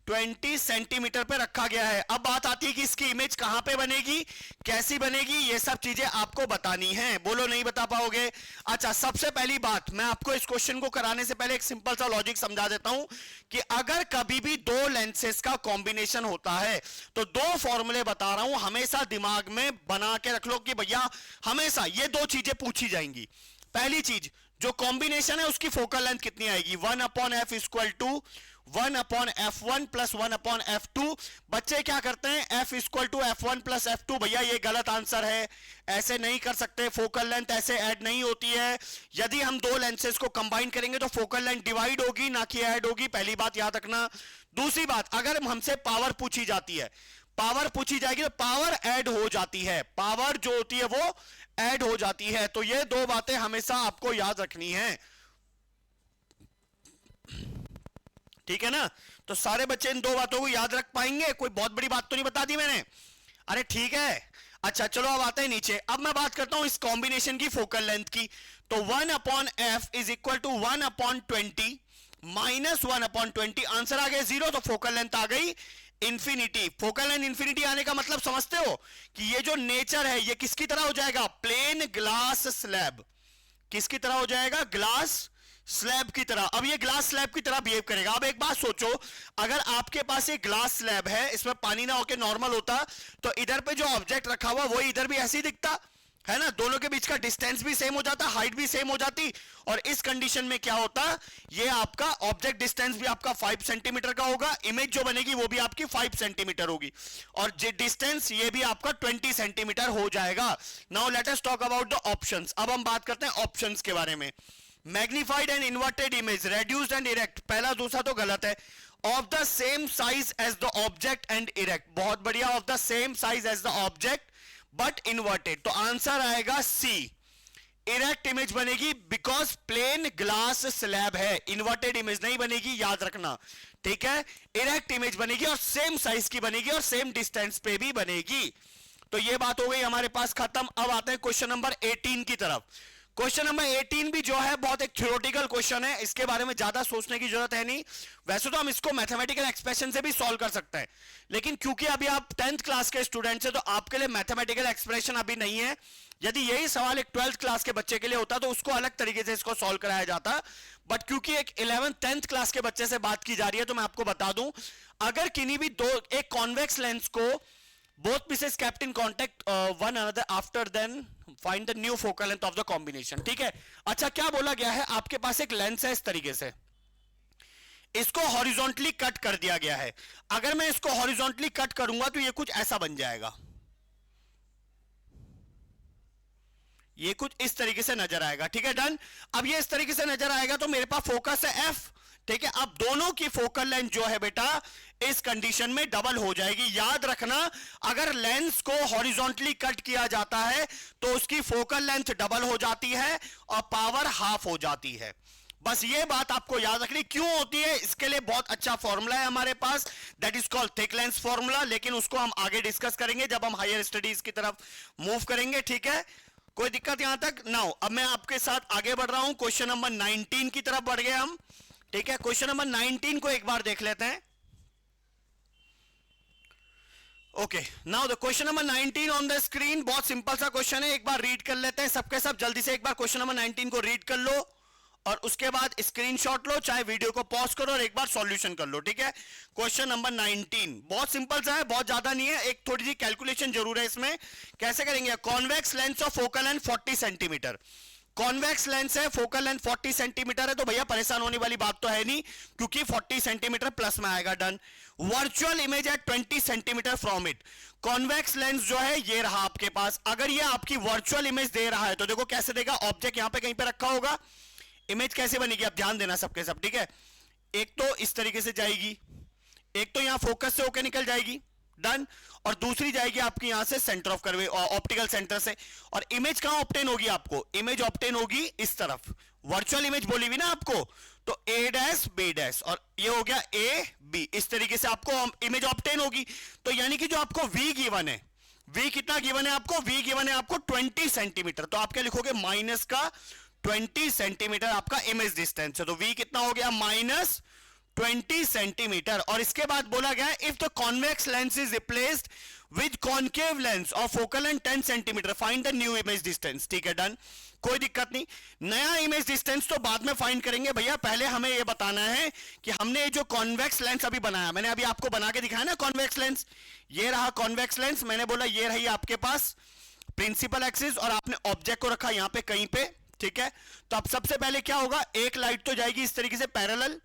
20 सेंटीमीटर पे रखा गया है। अब बात आती है कि इसकी इमेज कहां पे बनेगी, कैसी बनेगी, ये सब चीजें आपको बतानी है। बोलो नहीं बता पाओगे? अच्छा, सबसे पहली बात मैं आपको इस क्वेश्चन को कराने से पहले एक सिंपल सा लॉजिक समझा देता हूं कि अगर कभी भी दो लेंसेज का कॉम्बिनेशन होता है तो दो फॉर्मूले बता रहा हूं, हमेशा दिमाग में बना के रख लो कि भैया हमेशा ये दो चीजें पूछी जाएंगी। पहली चीज, जो कॉम्बिनेशन है उसकी फोकल लेंथ कितनी आएगी? 1/f equal to 1/f1 plus 1/f2। बच्चे क्या करते हैं? f equal to f1 plus f2। भैया ये गलत आंसर है, ऐसे नहीं कर सकते। फोकल लेंथ ऐसे ऐड नहीं होती है। यदि हम दो लेंसेज को कंबाइन करेंगे तो फोकल लेंथ डिवाइड होगी, ना कि ऐड होगी। पहली बात याद रखना। दूसरी बात, अगर हमसे पावर पूछी जाती है, पावर पूछी जाएगी तो पावर ऐड हो जाती है, पावर जो होती है वो ऐड हो जाती है। तो ये दो बातें हमेशा आपको याद रखनी है, ठीक है ना? तो सारे बच्चे इन दो बातों को याद रख पाएंगे? कोई बहुत बड़ी बात तो नहीं बता दी मैंने? अरे ठीक है। अच्छा चलो अब आते हैं नीचे। अब मैं बात करता हूं इस कॉम्बिनेशन की फोकल लेंथ की। तो 1/f is equal to 1/20 minus 1/20। Answer आ गया 0, तो फोकल लेंथ आ गई इंफिनिटी। फोकल लेंथ इंफिनिटी आने का मतलब समझते हो कि ये जो नेचर है ये किसकी तरह हो जाएगा? Plane glass slab. किसकी तरह हो जाएगा? ग्लास स्लैब की तरह। अब ये ग्लास स्लैब की तरह बिहेव करेगा। अब एक बात सोचो, अगर आपके पास एक ग्लास स्लैब है, इसमें पानी ना होके नॉर्मल होता, तो इधर पे जो ऑब्जेक्ट रखा हुआ वो इधर भी ऐसे ही दिखता है ना? दोनों के बीच का डिस्टेंस भी सेम हो जाता, हाइट भी सेम हो जाती। और इस कंडीशन में क्या होता? ये आपका ऑब्जेक्ट डिस्टेंस भी आपका 5 सेंटीमीटर का होगा, इमेज जो बनेगी वो भी आपकी 5 सेंटीमीटर होगी, और डिस्टेंस ये भी आपका 20 सेंटीमीटर हो जाएगा। Now let us talk about the options. अब हम बात करते हैं ऑप्शंस के बारे में। Magnified and inverted image, reduced and erect, पहला दूसरा तो गलत है। Of the same size as the object and erect, बहुत बढ़िया। Of the same size as the object but inverted, तो आंसर आएगा सी। इरेक्ट इमेज बनेगी बिकॉज प्लेन ग्लास स्लैब है, इन्वर्टेड इमेज नहीं बनेगी, याद रखना, ठीक है? इरेक्ट इमेज बनेगी और सेम साइज की बनेगी और सेम डिस्टेंस पे भी बनेगी। तो ये बात हो गई हमारे पास खत्म। अब आते हैं क्वेश्चन नंबर 18 की तरफ। क्वेश्चन नंबर 18 भी जो है बहुत एक थ्योरेटिकल क्वेश्चन है, इसके बारे में ज्यादा सोचने की जरूरत है नहीं। वैसे तो हम इसको मैथमेटिकल एक्सप्रेशन से भी सॉल्व कर सकते हैं, लेकिन क्योंकि अभी आप 10th क्लास के स्टूडेंट्स हैं तो आपके लिए मैथमेटिकल एक्सप्रेशन अभी नहीं है। यदि यही सवाल एक 12th क्लास के बच्चे के लिए होता तो उसको अलग तरीके से इसको सॉल्व कराया जाता, बट क्योंकि एक 11th 10th क्लास के बच्चे से बात की जा रही है तो मैं आपको बता दूं, अगर किन्हीं भी दो एक कॉन्वेक्स लेंस को both pieces kept in contact one another after then find the new focal length of the combination, ठीक है? अच्छा क्या बोला गया है? आपके पास एक लेंस है इस तरीके से, इसको हॉरिजॉन्टली कट कर दिया गया है। अगर मैं इसको हॉरिजॉन्टली कट करूंगा तो ये कुछ ऐसा बन जाएगा, ये कुछ इस तरीके से नजर आएगा, ठीक है? डन। अब ये इस तरीके से नजर आएगा तो मेरे पास फोकस है एफ, ठीक है? अब दोनों की फोकल लेंथ जो है बेटा इस कंडीशन में डबल हो जाएगी। याद रखना, अगर लेंस को हॉरिजॉन्टली कट किया जाता है तो उसकी फोकल लेंथ डबल हो जाती है और पावर हाफ हो जाती है। बस ये बात आपको याद रखनी। क्यों होती है इसके लिए बहुत अच्छा फॉर्मूला है हमारे पास, that is called thick lens formula, लेकिन उसको हम आगे डिस्कस करेंगे जब हम हायर स्टडीज की तरफ मूव करेंगे, ठीक है? कोई दिक्कत यहां तक? नाउ अब मैं आपके साथ आगे बढ़ रहा हूं, क्वेश्चन नंबर 19 की तरफ बढ़ गए हम, ठीक है? क्वेश्चन नंबर 19 को एक बार देख लेते हैं। Okay, now the question number 19 on the screen. बहुत सिंपल सा क्वेश्चन है, एक बार रीड कर लेते हैं सबके सब जल्दी से। एक बार क्वेश्चन नंबर 19 को रीड कर लो और उसके बाद स्क्रीनशॉट लो, चाहे वीडियो को पॉज करो और एक बार सॉल्यूशन कर लो, ठीक है? क्वेश्चन नंबर 19 बहुत सिंपल सा है, बहुत ज्यादा नहीं है, एक थोड़ी सी कैलकुलेशन जरूर है इसमें। कैसे करेंगे? Convex lens of focal length 40 centimetre, convex lens है, फोकल लेंथ 40 सेंटीमीटर है, तो भैया परेशान होने वाली बात तो है नहीं क्योंकि 40 सेंटीमीटर प्लस में आएगा। डन। वर्चुअल इमेज है 20 centimetre from it. Convex lens जो है ये रहा आपके पास, अगर ये आपकी वर्चुअल इमेज दे रहा है तो देखो कैसे देगा, ऑब्जेक्ट यहां पे कहीं पे रखा होगा, इमेज कैसे बनेगी आप ध्यान देना सबके सब, ठीक है? एक तो इस तरीके से जाएगी, एक तो यहां फोकस से होकर निकल जाएगी, डन, और दूसरी जाएगी आपकी यहां से centre of curve optical centre से। और इमेज कहां ऑब्टेन होगी? आपको इमेज ऑब्टेन होगी इस तरफ, वर्चुअल इमेज बोली हुई ना आपको, तो ए डैश बी डैश और ये हो गया ए बी, इस तरीके से आपको इमेज ऑब्टेन होगी। तो यानी कि जो आपको वी गिवन है, वी कितना गिवन है आपको? वी गिवन है आपको 20 सेंटीमीटर, तो आप क्या लिखोगे? माइनस का 20 सेंटीमीटर आपका इमेज डिस्टेंस है, तो v कितना हो गया माइनस 20 सेंटीमीटर। और इसके बाद बोला गया if the convex lens is replaced with concave lens of focal length 10 centimetre find the new image distance. ठीक है, डन, कोई दिक्कत नहीं। नया इमेज डिस्टेंस तो बाद में फाइंड करेंगे भैया, पहले हमें यह बताना है कि हमने जो कॉन्वेक्स लेंस अभी बनाया, मैंने अभी आपको बना के दिखाया ना कॉन्वेक्स लेंस, ये रहा कॉन्वेक्स लेंस, मैंने बोला ये रही आपके पास प्रिंसिपल एक्सिस और आपने ऑब्जेक्ट को रखा यहां पे कहीं पे। ठीक है, तो अब सबसे पहले क्या होगा, एक लाइट तो जाएगी इस तरीके से पैरेलल,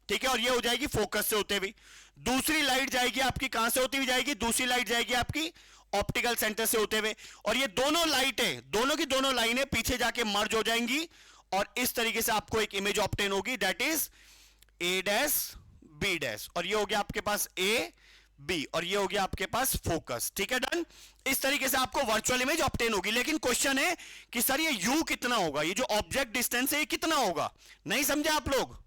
ठीक है, और ये हो जाएगी फोकस से होते हुए। दूसरी लाइट जाएगी आपकी कहां से होती हुई जाएगी, दूसरी लाइट जाएगी आपकी ऑप्टिकल सेंटर से होते हुए, और ये दोनों लाइटें, दोनों की दोनों लाइनें पीछे जाके मर्ज हो जाएंगी और इस तरीके से आपको एक इमेज ऑब्टेन होगी, that is A dash B dash, और ये हो गया आपके पास ए बी, और ये हो गया आपके पास फोकस। ठीक है, डन। इस तरीके से आपको वर्चुअल इमेज ऑब्टेन होगी। लेकिन क्वेश्चन है कि सर ये यू कितना होगा, ये जो ऑब्जेक्ट डिस्टेंस है ये कितना होगा, नहीं समझे आप लोग,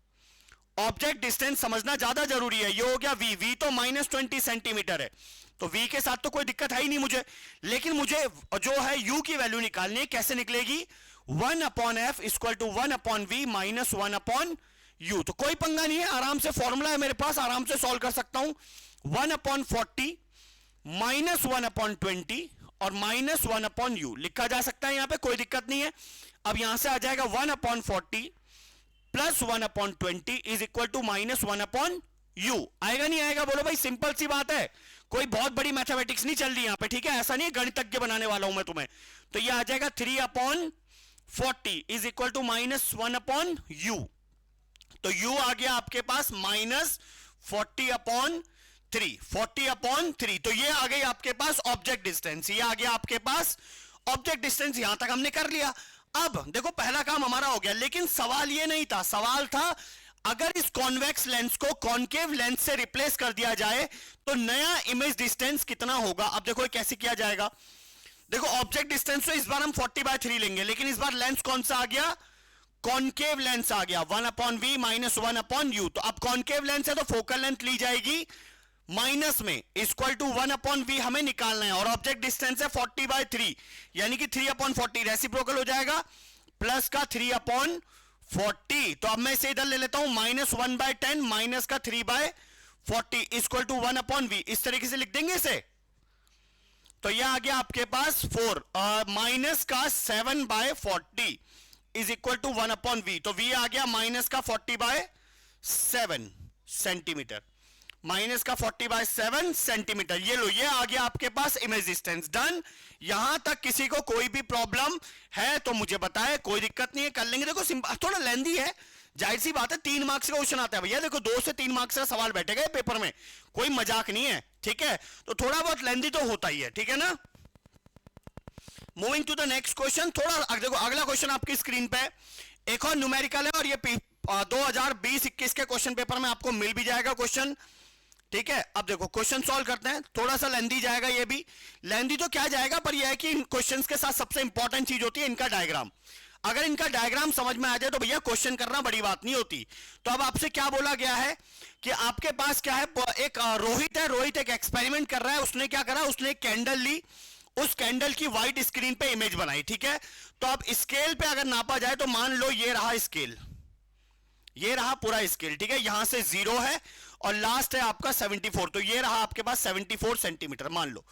ऑब्जेक्ट डिस्टेंस समझना ज्यादा जरूरी है। ये हो गया वी, वी तो माइनस 20 सेंटीमीटर है, तो v के साथ तो कोई दिक्कत है ही नहीं मुझे, लेकिन मुझे जो है u की वैल्यू निकालनी है, कैसे निकलेगी, 1 upon F equal to 1 upon V minus 1 upon U. तो कोई पंगा नहीं है, आराम से फॉर्मूला है मेरे पास, आराम से सॉल्व कर सकता हूं। 1 अपॉन 40 माइनस 1 अपॉन 20 और माइनस 1 अपॉन यू लिखा जा सकता है, यहां पे कोई दिक्कत नहीं है। अब यहां से आ जाएगा 1 upon 40 plus 1 upon 20 is equal to minus 1 upon U. आएगा नहीं आएगा, बोलो भाई, सिंपल सी बात है, कोई बहुत बड़ी मैथमेटिक्स नहीं चल रही यहां पे। ठीक है, ऐसा नहीं है गणितज्ञ बनाने वाला हूं मैं तुम्हें। तो ये आ जाएगा 3 upon 40 is equal to minus 1 upon U, तो यू आ गया आपके पास माइनस 40 अपॉन 3, 40 अपॉन 3, तो ये आ गई आपके पास ऑब्जेक्ट डिस्टेंस, ये आ गया आपके पास ऑब्जेक्ट डिस्टेंस। यहां तक हमने कर लिया। अब देखो पहला काम हमारा हो गया, लेकिन सवाल ये नहीं था, सवाल था अगर इस कॉन्वेक्स लेंस को कॉन्केव लेंस से रिप्लेस कर दिया जाए तो नया इमेज डिस्टेंस कितना होगा। अब देखो कैसे किया जाएगा, देखो ऑब्जेक्ट डिस्टेंस तो इस बार हम 40/3 लेंगे, लेकिन इस बार लेंस कौन सा आ गया, कॉन्केव लेंस आ गया, 1 upon V minus 1 upon U. तो अब कॉन्केव लेंस है तो फोकल लेंथ ली जाएगी माइनस में, इक्वल टू 1 अपॉन वी हमें निकालना है, और ऑब्जेक्ट डिस्टेंस है 40/3 यानी कि 3 अपॉन 40 रेसिप्रोकल हो जाएगा, प्लस का 3 अपॉन 40। तो अब मैं इसे इधर ले लेता हूं, माइनस 1/10 माइनस का 3/40 इक्वल टू 1 अपॉन वी, इस तरीके से लिख देंगे इसे। तो यह आ गया आपके पास 4 माइनस का 7/40 is equal to 1 upon V, तो वी आ गया माइनस का 40/7 सेंटीमीटर, माइनस का 40/7 सेंटीमीटर। ये लो, ये आ गया आपके पास इमेज डिस्टेंस। डन। यहां तक किसी को कोई भी प्रॉब्लम है तो मुझे बताए, कोई दिक्कत नहीं है, कर लेंगे। देखो थोड़ा लेंदी है, जाहिर सी बात है, 3 मार्क्स का क्वेश्चन आता है भैया, देखो 2 से 3 मार्क्स का सवाल बैठेगा पेपर में, कोई मजाक नहीं है। ठीक है, तो थोड़ा बहुत लेंदी तो होता ही है, ठीक है ना। Moving to the next question, थोड़ा देखो अगला क्वेश्चन आपकी स्क्रीन पे एक और न्यूमेरिकल है, और ये 2020-21 के क्वेश्चन पेपर में आपको मिल भी जाएगा क्वेश्चन। ठीक है, अब देखो क्वेश्चन सॉल्व करते हैं, थोड़ा सा लेंदी जाएगा, ये भी लेंदी तो क्या जाएगा, पर यह है कि इन क्वेश्चंस के साथ सबसे इंपॉर्टेंट चीज होती है इनका डायग्राम। अगर इनका डायग्राम समझ में आ जाए तो भैया क्वेश्चन करना बड़ी बात नहीं होती। तो अब आपसे क्या बोला गया है कि आपके पास क्या है, एक रोहित है, रोहित एक एक्सपेरिमेंट कर रहा है। उसने क्या करा, उसने एक कैंडल ली, उस कैंडल की व्हाइट स्क्रीन पे इमेज बनाई। ठीक है, तो अब स्केल पे अगर नापा जाए तो मान लो ये रहा स्केल, ये रहा पूरा स्केल। ठीक है, यहां से 0 है और लास्ट है आपका 74, तो ये रहा आपके पास 74 सेंटीमीटर मान लो।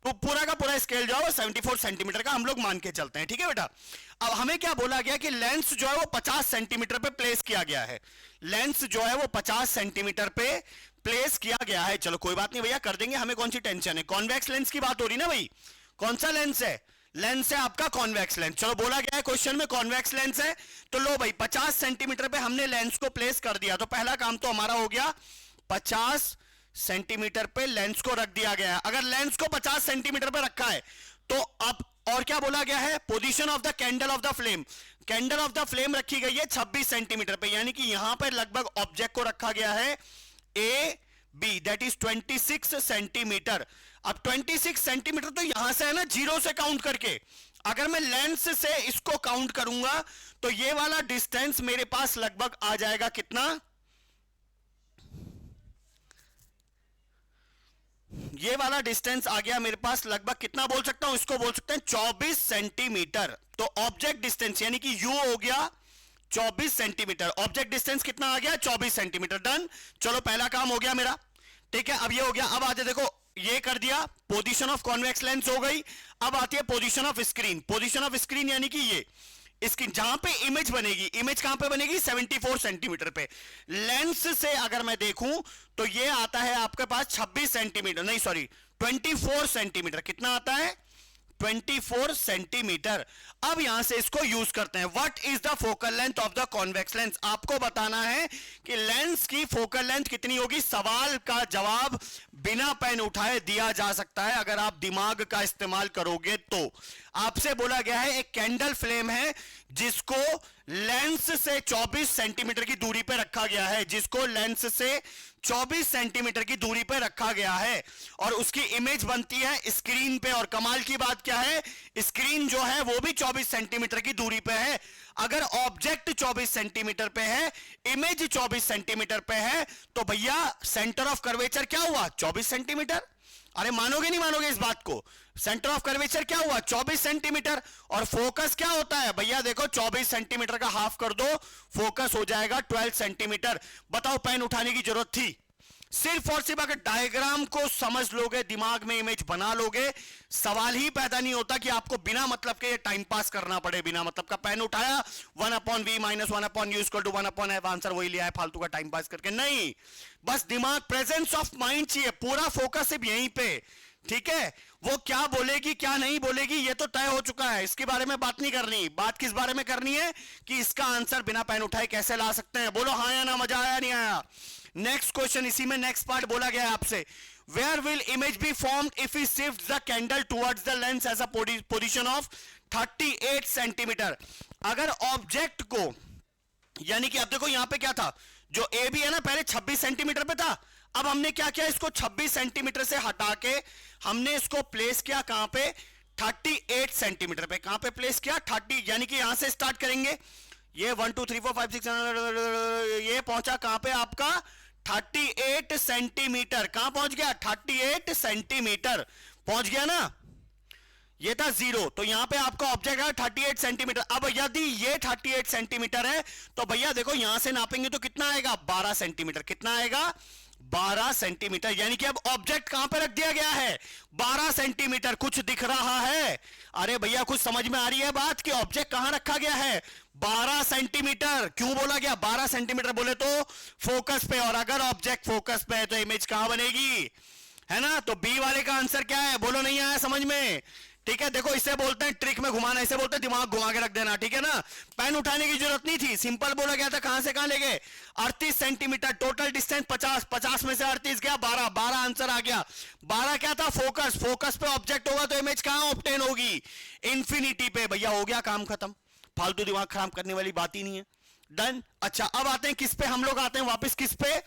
तो पूरा का पूरा स्केल जो है वो 74 सेंटीमीटर का हम लोग मान के चलते हैं। ठीक है बेटा, अब हमें क्या बोला गया कि लेंस जो है वो 50 सेंटीमीटर पे प्लेस किया गया है, लेंस जो है वो 50 सेंटीमीटर पे प्लेस किया गया है। चलो कोई बात नहीं भैया, कर देंगे, हमें कौन सी टेंशन है, कॉन्वेक्स लेंस की बात हो रही ना भाई। कौन सा लेंस है, लेंस है आपका कॉन्वेक्स लेंस। चलो बोला गया है क्वेश्चन में कॉन्वेक्स लेंस है, तो लो भाई 50 सेंटीमीटर पे हमने लेंस को प्लेस कर दिया। तो पहला काम तो हमारा हो गया, 50 सेंटीमीटर पे लेंस को रख दिया गया है। अगर लेंस को 50 सेंटीमीटर पे रखा है तो अब और क्या बोला गया है, position of the candle of the flame, candle of the flame रखी गई है 26 सेंटीमीटर पे, यानी कि यहां पर लगभग ऑब्जेक्ट को रखा गया है A B, that is 26 centimetre. अब 26 सेंटीमीटर तो यहां से है ना, 0 से काउंट करके, अगर मैं लेंस से इसको काउंट करूंगा तो ये वाला डिस्टेंस मेरे पास लगभग आ जाएगा कितना, ये वाला डिस्टेंस आ गया मेरे पास लगभग, कितना बोल सकता हूं, इसको बोल सकते हैं 24 सेंटीमीटर। तो ऑब्जेक्ट डिस्टेंस यानी कि यू हो गया 24 सेंटीमीटर, ऑब्जेक्ट डिस्टेंस कितना आ गया 24 सेंटीमीटर। डन, चलो पहला काम हो गया मेरा, ठीक है। अब ये हो गया, अब आते देखो ये कर दिया, पोजीशन ऑफ कॉन्वेक्स लेंस हो गई। अब आती है position of screen. Position of screen यानी कि ये इसकी जहां पे इमेज बनेगी, इमेज कहां पे बनेगी 74 सेंटीमीटर पे। लेंस से अगर मैं देखूं तो ये आता है आपके पास 26 सेंटीमीटर, नहीं सॉरी 24 सेंटीमीटर। कितना आता है 24 सेंटीमीटर। अब यहां से इसको यूज करते हैं। What is the focal length of the convex lens, आपको बताना है कि लेंस की फोकल लेंथ कितनी होगी। सवाल का जवाब बिना पेन उठाए दिया जा सकता है अगर आप दिमाग का इस्तेमाल करोगे तो। आपसे बोला गया है एक कैंडल फ्लेम है जिसको लेंस से 24 सेंटीमीटर की दूरी पे रखा गया है, जिसको लेंस से 24 सेंटीमीटर की दूरी पे रखा गया है और उसकी इमेज बनती है स्क्रीन पे। और कमाल की बात क्या है, स्क्रीन जो है वो भी 24 सेंटीमीटर की दूरी पे है। अगर ऑब्जेक्ट 24 सेंटीमीटर पे है, इमेज 24 सेंटीमीटर पे है, तो भैया सेंटर ऑफ कर्वेचर क्या हुआ 24 सेंटीमीटर। अरे मानोगे नहीं मानोगे इस बात को, सेंटर ऑफ कर्वेचर क्या हुआ 24 सेंटीमीटर। और फोकस क्या होता है भैया, देखो 24 सेंटीमीटर का हाफ कर दो, फोकस हो जाएगा 12 सेंटीमीटर। बताओ पेन उठाने की जरूरत थी? सिर्फ और सिर्फ अगर डायग्राम को समझ लोगे, दिमाग में इमेज बना लोगे, सवाल ही पैदा नहीं होता कि आपको बिना मतलब के टाइम पास करना पड़े। बिना मतलब का पेन उठाया 1/v minus 1/u equal to 1/f, answer वही लिया है फालतू का टाइम पास करके। नहीं, बस दिमाग, प्रेजेंस ऑफ माइंड चाहिए, पूरा फोकस सिर्फ यहीं पे, ठीक है। वो क्या बोलेगी क्या नहीं बोलेगी ये तो तय हो चुका है, इसके बारे में बात नहीं करनी। बात किस बारे में करनी है कि इसका आंसर बिना पेन उठाए कैसे ला सकते हैं। बोलो हाँ या ना, मजा आया नहीं आया। नेक्स्ट क्वेश्चन, इसी में नेक्स्ट पार्ट बोला गया है आपसे, where will image be formed if we shift the candle towards the lens as a position of 38 centimetre. अगर ऑब्जेक्ट को, यानी कि अब देखो यहां पे क्या था, जो ए बी है ना पहले 26 सेंटीमीटर पे था, अब हमने क्या किया, इसको 26 सेंटीमीटर से हटा के हमने इसको प्लेस किया कहां पे 38 सेंटीमीटर पे। कहां पे प्लेस किया 30, यानी कि यहां से स्टार्ट करेंगे, ये 1 2 3 4 5 6 ये पहुंचा कहां पे आपका 38 सेंटीमीटर। कहां पहुंच गया 38 सेंटीमीटर पहुंच गया ना, ये था 0। तो यहां पे आपका ऑब्जेक्ट है 38 सेंटीमीटर। अब यदि ये 38 सेंटीमीटर है तो भैया देखो यहां से नापेंगे तो कितना आएगा 12 सेंटीमीटर। कितना आएगा 12 सेंटीमीटर। यानी कि अब ऑब्जेक्ट कहां पे रख दिया गया है 12 सेंटीमीटर। कुछ दिख रहा है? अरे भैया कुछ समझ में आ रही है बात कि ऑब्जेक्ट कहां रखा गया है 12 सेंटीमीटर। क्यों बोला गया 12 सेंटीमीटर, बोले तो फोकस पे, और अगर ऑब्जेक्ट फोकस पे है तो इमेज कहां बनेगी, है ना। तो बी वाले का आंसर क्या है, बोलो नहीं आया समझ में, ठीक है। देखो इसे बोलते हैं ट्रिक में घुमाना, इसे बोलते हैं दिमाग घुमा के रख देना, ठीक है ना। पेन उठाने की जरूरत नहीं थी, सिंपल बोला गया था। कहां से कहां ले गए 38 सेंटीमीटर, टोटल डिस्टेंस 50, 50 में से 38 गया 12, 12 आंसर आ गया। 12 क्या था फोकस, फोकस पे ऑब्जेक्ट होगा तो इमेज कहां ऑब्टेन होगी इंफिनिटी पे। भैया हो गया काम खत्म, फालतू दिमाग खराब करने वाली बात ही नहीं है। डन। अच्छा अब आते हैं किस पे, हम लोग आते हैं वापस किस पे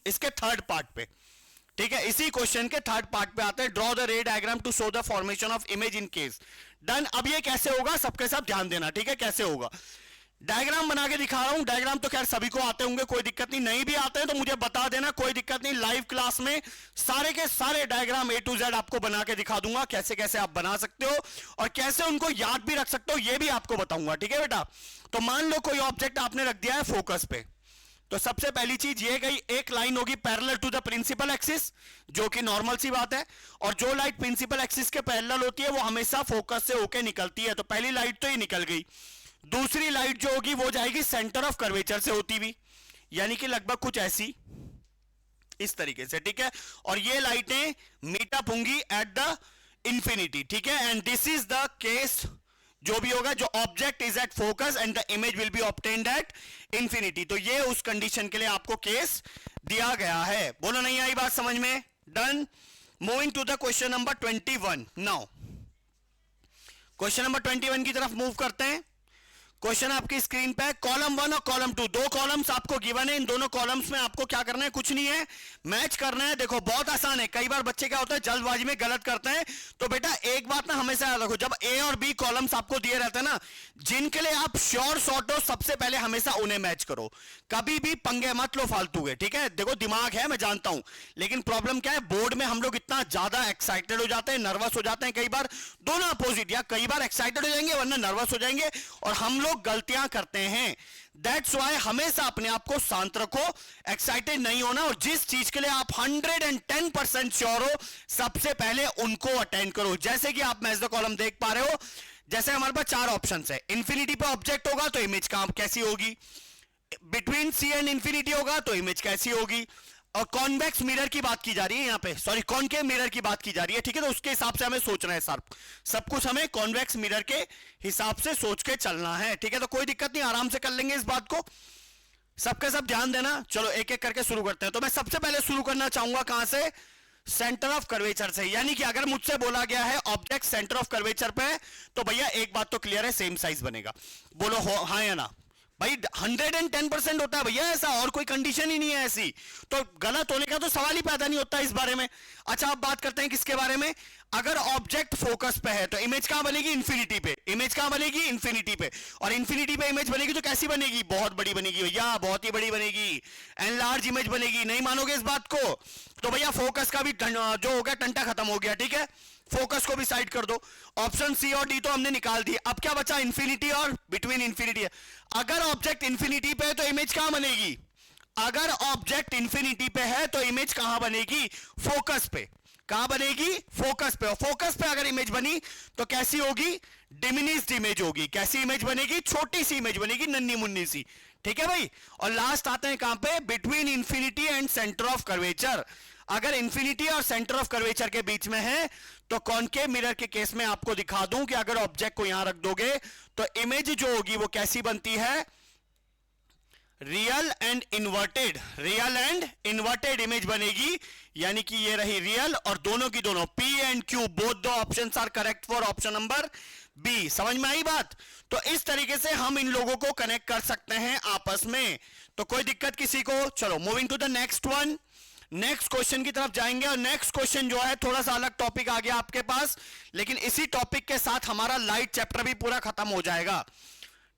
इसके थर्ड पार्ट पे, ठीक है। इसी क्वेश्चन के थर्ड पार्ट पे आते हैं, draw the ray diagram to show the formation of image in case. Done. अब ये कैसे होगा सबके सब ध्यान देना, ठीक है। कैसे होगा, डायग्राम बना के दिखा रहा हूं। डायग्राम तो खैर सभी को आते होंगे, कोई दिक्कत नहीं, नहीं भी आते हैं तो मुझे बता देना, कोई दिक्कत नहीं। लाइव क्लास में सारे के सारे डायग्राम A to Z आपको बना के दिखा दूंगा, कैसे कैसे आप बना सकते हो और कैसे उनको याद भी रख सकते हो ये भी आपको बताऊंगा, ठीक है बेटा। तो मान लो कोई ऑब्जेक्ट आपने रख दिया है फोकस पे, तो सबसे पहली चीज ये गई, एक लाइन होगी parallel to the principal axis, जो कि नॉर्मल सी बात है। और जो लाइट प्रिंसिपल एक्सिस के पैरेलल होती है वो हमेशा फोकस से होके निकलती है। तो पहली लाइट तो ही निकल गई। दूसरी लाइट जो होगी वो जाएगी सेंटर ऑफ कर्वेचर से होती हुई, यानी कि लगभग कुछ ऐसी इस तरीके से, ठीक है। और ये लाइटें मीट अप होंगी एट द इंफिनिटी, ठीक है। And this is the case, जो भी होगा, जो object is at focus and the image will be obtained at infinity. तो ये उस कंडीशन के लिए आपको केस दिया गया है। बोलो नहीं आई बात समझ में। Done. Moving to the question number 21 now. Question number 21 की तरफ मूव करते हैं। क्वेश्चन आपकी स्क्रीन पे कॉलम 1 और कॉलम 2 दो कॉलम्स आपको गिवन है। इन दोनों कॉलम्स में आपको क्या करना है, कुछ नहीं है, मैच करना है। देखो बहुत आसान है। कई बार बच्चे क्या होता है जल्दबाजी में गलत करते हैं। तो बेटा एक बात ना हमेशा याद रखो, जब ए और बी कॉलम्स आपको दिए रहते हैं ना, जिनके लिए आप श्योर सॉर्ट हो, सबसे पहले हमेशा उन्हें मैच करो। कभी भी पंगे मत लो फालतू के, ठीक है। देखो दिमाग है मैं जानता हूं, लेकिन प्रॉब्लम क्या है, बोर्ड में हम लोग इतना ज्यादा एक्साइटेड हो जाते हैं, नर्वस हो जाते हैं। कई बार दोनों अपोजिट, या कई बार एक्साइटेड हो जाएंगे वरना नर्वस हो जाएंगे, और हम लोग गलतियां करते हैं। दैट्स वाई हमेशा अपने आप को शांत रखो, एक्साइटेड नहीं होना, और जिस चीज के लिए आप 110% श्योर हो, सबसे पहले उनको अटेंड करो। जैसे कि आप मैच द कॉलम देख पा रहे हो, जैसे हमारे पास चार ऑप्शन है। इंफिनिटी पे ऑब्जेक्ट होगा तो इमेज काम कैसी होगी, बिटवीन सी एंड इंफिनिटी होगा तो इमेज कैसी होगी, और कॉन्वेक्स मिरर की बात की जा रही है यहाँ पे, सॉरी कॉनकेव मिरर की बात की जा रही है, ठीक है। तो उसके हिसाब से हमें सोचना है सर, सब कुछ हमें कॉन्वेक्स मिरर के हिसाब से सोच के चलना है, ठीक है। तो कोई दिक्कत नहीं, आराम से कर लेंगे इस बात को, सबके सब ध्यान देना। चलो एक एक करके शुरू करते हैं। तो मैं सबसे पहले शुरू करना चाहूंगा कहां से, सेंटर ऑफ कर्वेचर से। यानी कि अगर मुझसे बोला गया है ऑब्जेक्ट सेंटर ऑफ कर्वेचर पे है, तो भैया एक बात तो क्लियर है, सेम साइज बनेगा। बोलो हो हाँ या ना भाई, 110% होता है भैया ऐसा, और कोई कंडीशन ही नहीं है ऐसी, तो गलत होने का तो सवाल ही पैदा नहीं होता इस बारे में। अच्छा अब बात करते हैं किसके बारे में, अगर ऑब्जेक्ट फोकस पे है तो इमेज कहां बनेगी, इंफिनिटी पे। इमेज कहां बनेगी, इंफिनिटी पे। और इंफिनिटी पे इमेज बनेगी तो कैसी बनेगी, बहुत बड़ी बनेगी भैया, बहुत ही बड़ी बनेगी, एनलार्ज इमेज बनेगी। नहीं मानोगे इस बात को तो भैया फोकस का भी जो हो गया टंटा खत्म हो गया, ठीक है। फोकस को भी साइड कर दो। ऑप्शन सी और डी तो हमने निकाल दिए, अब क्या बचा, इंफिनिटी और बिटवीन इंफिनिटी। अगर ऑब्जेक्ट इंफिनिटी पे है तो इमेज कहां बनेगी, अगर ऑब्जेक्ट इंफिनिटी पे है तो इमेज कहां बनेगी, फोकस पे। कहां बनेगी, फोकस पे। और फोकस पे अगर इमेज बनी तो कैसी होगी, डिमिनिश्ड इमेज होगी। कैसी इमेज बनेगी, छोटी सी इमेज बनेगी, नन्ही मुन्नी सी, ठीक है भाई। और लास्ट आते हैं कहां पे, between infinity and centre of curvature. अगर इंफिनिटी और सेंटर ऑफ कर्वेचर के बीच में है तो कॉनकेव मिरर के केस में आपको दिखा दूं कि अगर ऑब्जेक्ट को यहां रख दोगे तो इमेज जो होगी वो कैसी बनती है, real and inverted, real and inverted image बनेगी। यानी कि ये रही रियल, और दोनों की दोनों P and Q both the options are correct for option number B. समझ में आई बात। तो इस तरीके से हम इन लोगों को कनेक्ट कर सकते हैं आपस में, तो कोई दिक्कत किसी को। चलो moving to the next one, next question की तरफ जाएंगे। और नेक्स्ट क्वेश्चन जो है थोड़ा सा अलग टॉपिक आ गया आपके पास, लेकिन इसी टॉपिक के साथ हमारा लाइट चैप्टर भी पूरा खत्म हो जाएगा,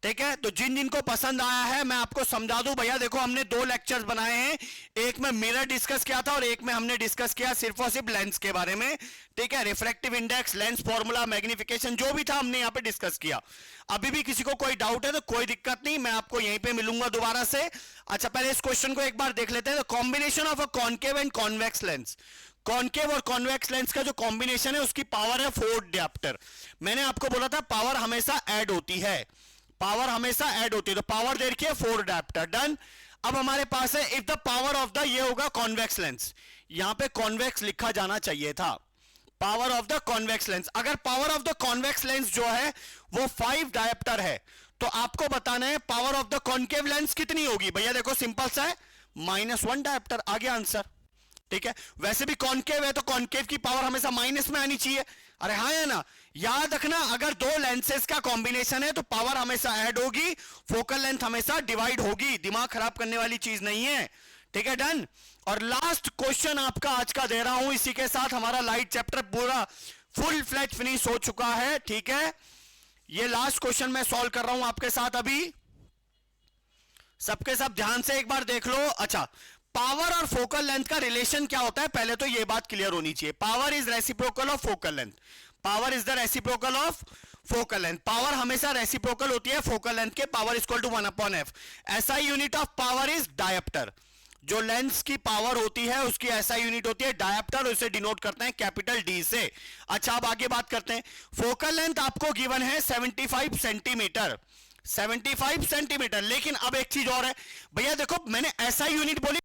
ठीक है। तो जिन जिनको पसंद आया है मैं आपको समझा दूं भैया, देखो हमने दो लेक्चर्स बनाए हैं, एक में मिरर डिस्कस किया था और एक में हमने डिस्कस किया सिर्फ और सिर्फ लेंस के बारे में, ठीक है। Refractive index, lens formula, magnification, जो भी था हमने यहां पे डिस्कस किया। अभी भी किसी को कोई डाउट है तो कोई दिक्कत नहीं, मैं आपको यहीं पे मिलूंगा दोबारा से। अच्छा पहले इस क्वेश्चन को एक बार देख लेते हैं। Combination of a concave and convex lens, concave और कॉन्वेक्स लेंस का जो कॉम्बिनेशन है उसकी पावर है 4 डायोप्टर। मैंने आपको बोला था पावर हमेशा ऐड होती है, पावर हमेशा ऐड होती है, तो पावर देखिए 4 डायोप्टर, डन। अब हमारे पास है if the power of the, ये होगा कॉन्वेक्स लेंस, यहां पे कॉन्वेक्स लिखा जाना चाहिए था, power of the convex lens. अगर power of the convex lens जो है वो 5 डायोप्टर है, तो आपको बताना है power of the concave lens कितनी होगी। भैया देखो सिंपल सा है, -1 डायोप्टर, आ गया आंसर, ठीक है। वैसे भी कॉनकेव है तो कॉनकेव की पावर हमेशा माइनस में आनी चाहिए, अरे हाँ है ना। याद रखना अगर दो लेंसेज का कॉम्बिनेशन है तो पावर हमेशा ऐड होगी, फोकल लेंथ हमेशा डिवाइड होगी, दिमाग खराब करने वाली चीज नहीं है, ठीक है, डन। और लास्ट क्वेश्चन आपका आज का दे रहा हूं, इसी के साथ हमारा लाइट चैप्टर पूरा फुल फ्लैज फिनिश हो चुका है, ठीक है। ये लास्ट क्वेश्चन मैं सॉल्व कर रहा हूं आपके साथ अभी, सबके सब ध्यान से एक बार देख लो। अच्छा पावर और फोकल लेंथ का रिलेशन क्या होता है, पहले तो ये बात क्लियर होनी चाहिए। Power is reciprocal of focal length, power is the reciprocal of focal length. Power हमेशा रेसिप्रोकल होती है फोकल लेंथ के, power equal to 1/f। SI unit of power is dioptre, जो लेंस की पावर होती है उसकी एसआई यूनिट होती है डायोप्टर, उसे डिनोट करते हैं कैपिटल डी से। अच्छा अब आगे बात करते हैं, फोकल लेंथ आपको गिवन है 75 सेंटीमीटर, 75 सेंटीमीटर। लेकिन अब एक चीज और है भैया, देखो मैंने एसआई यूनिट बोली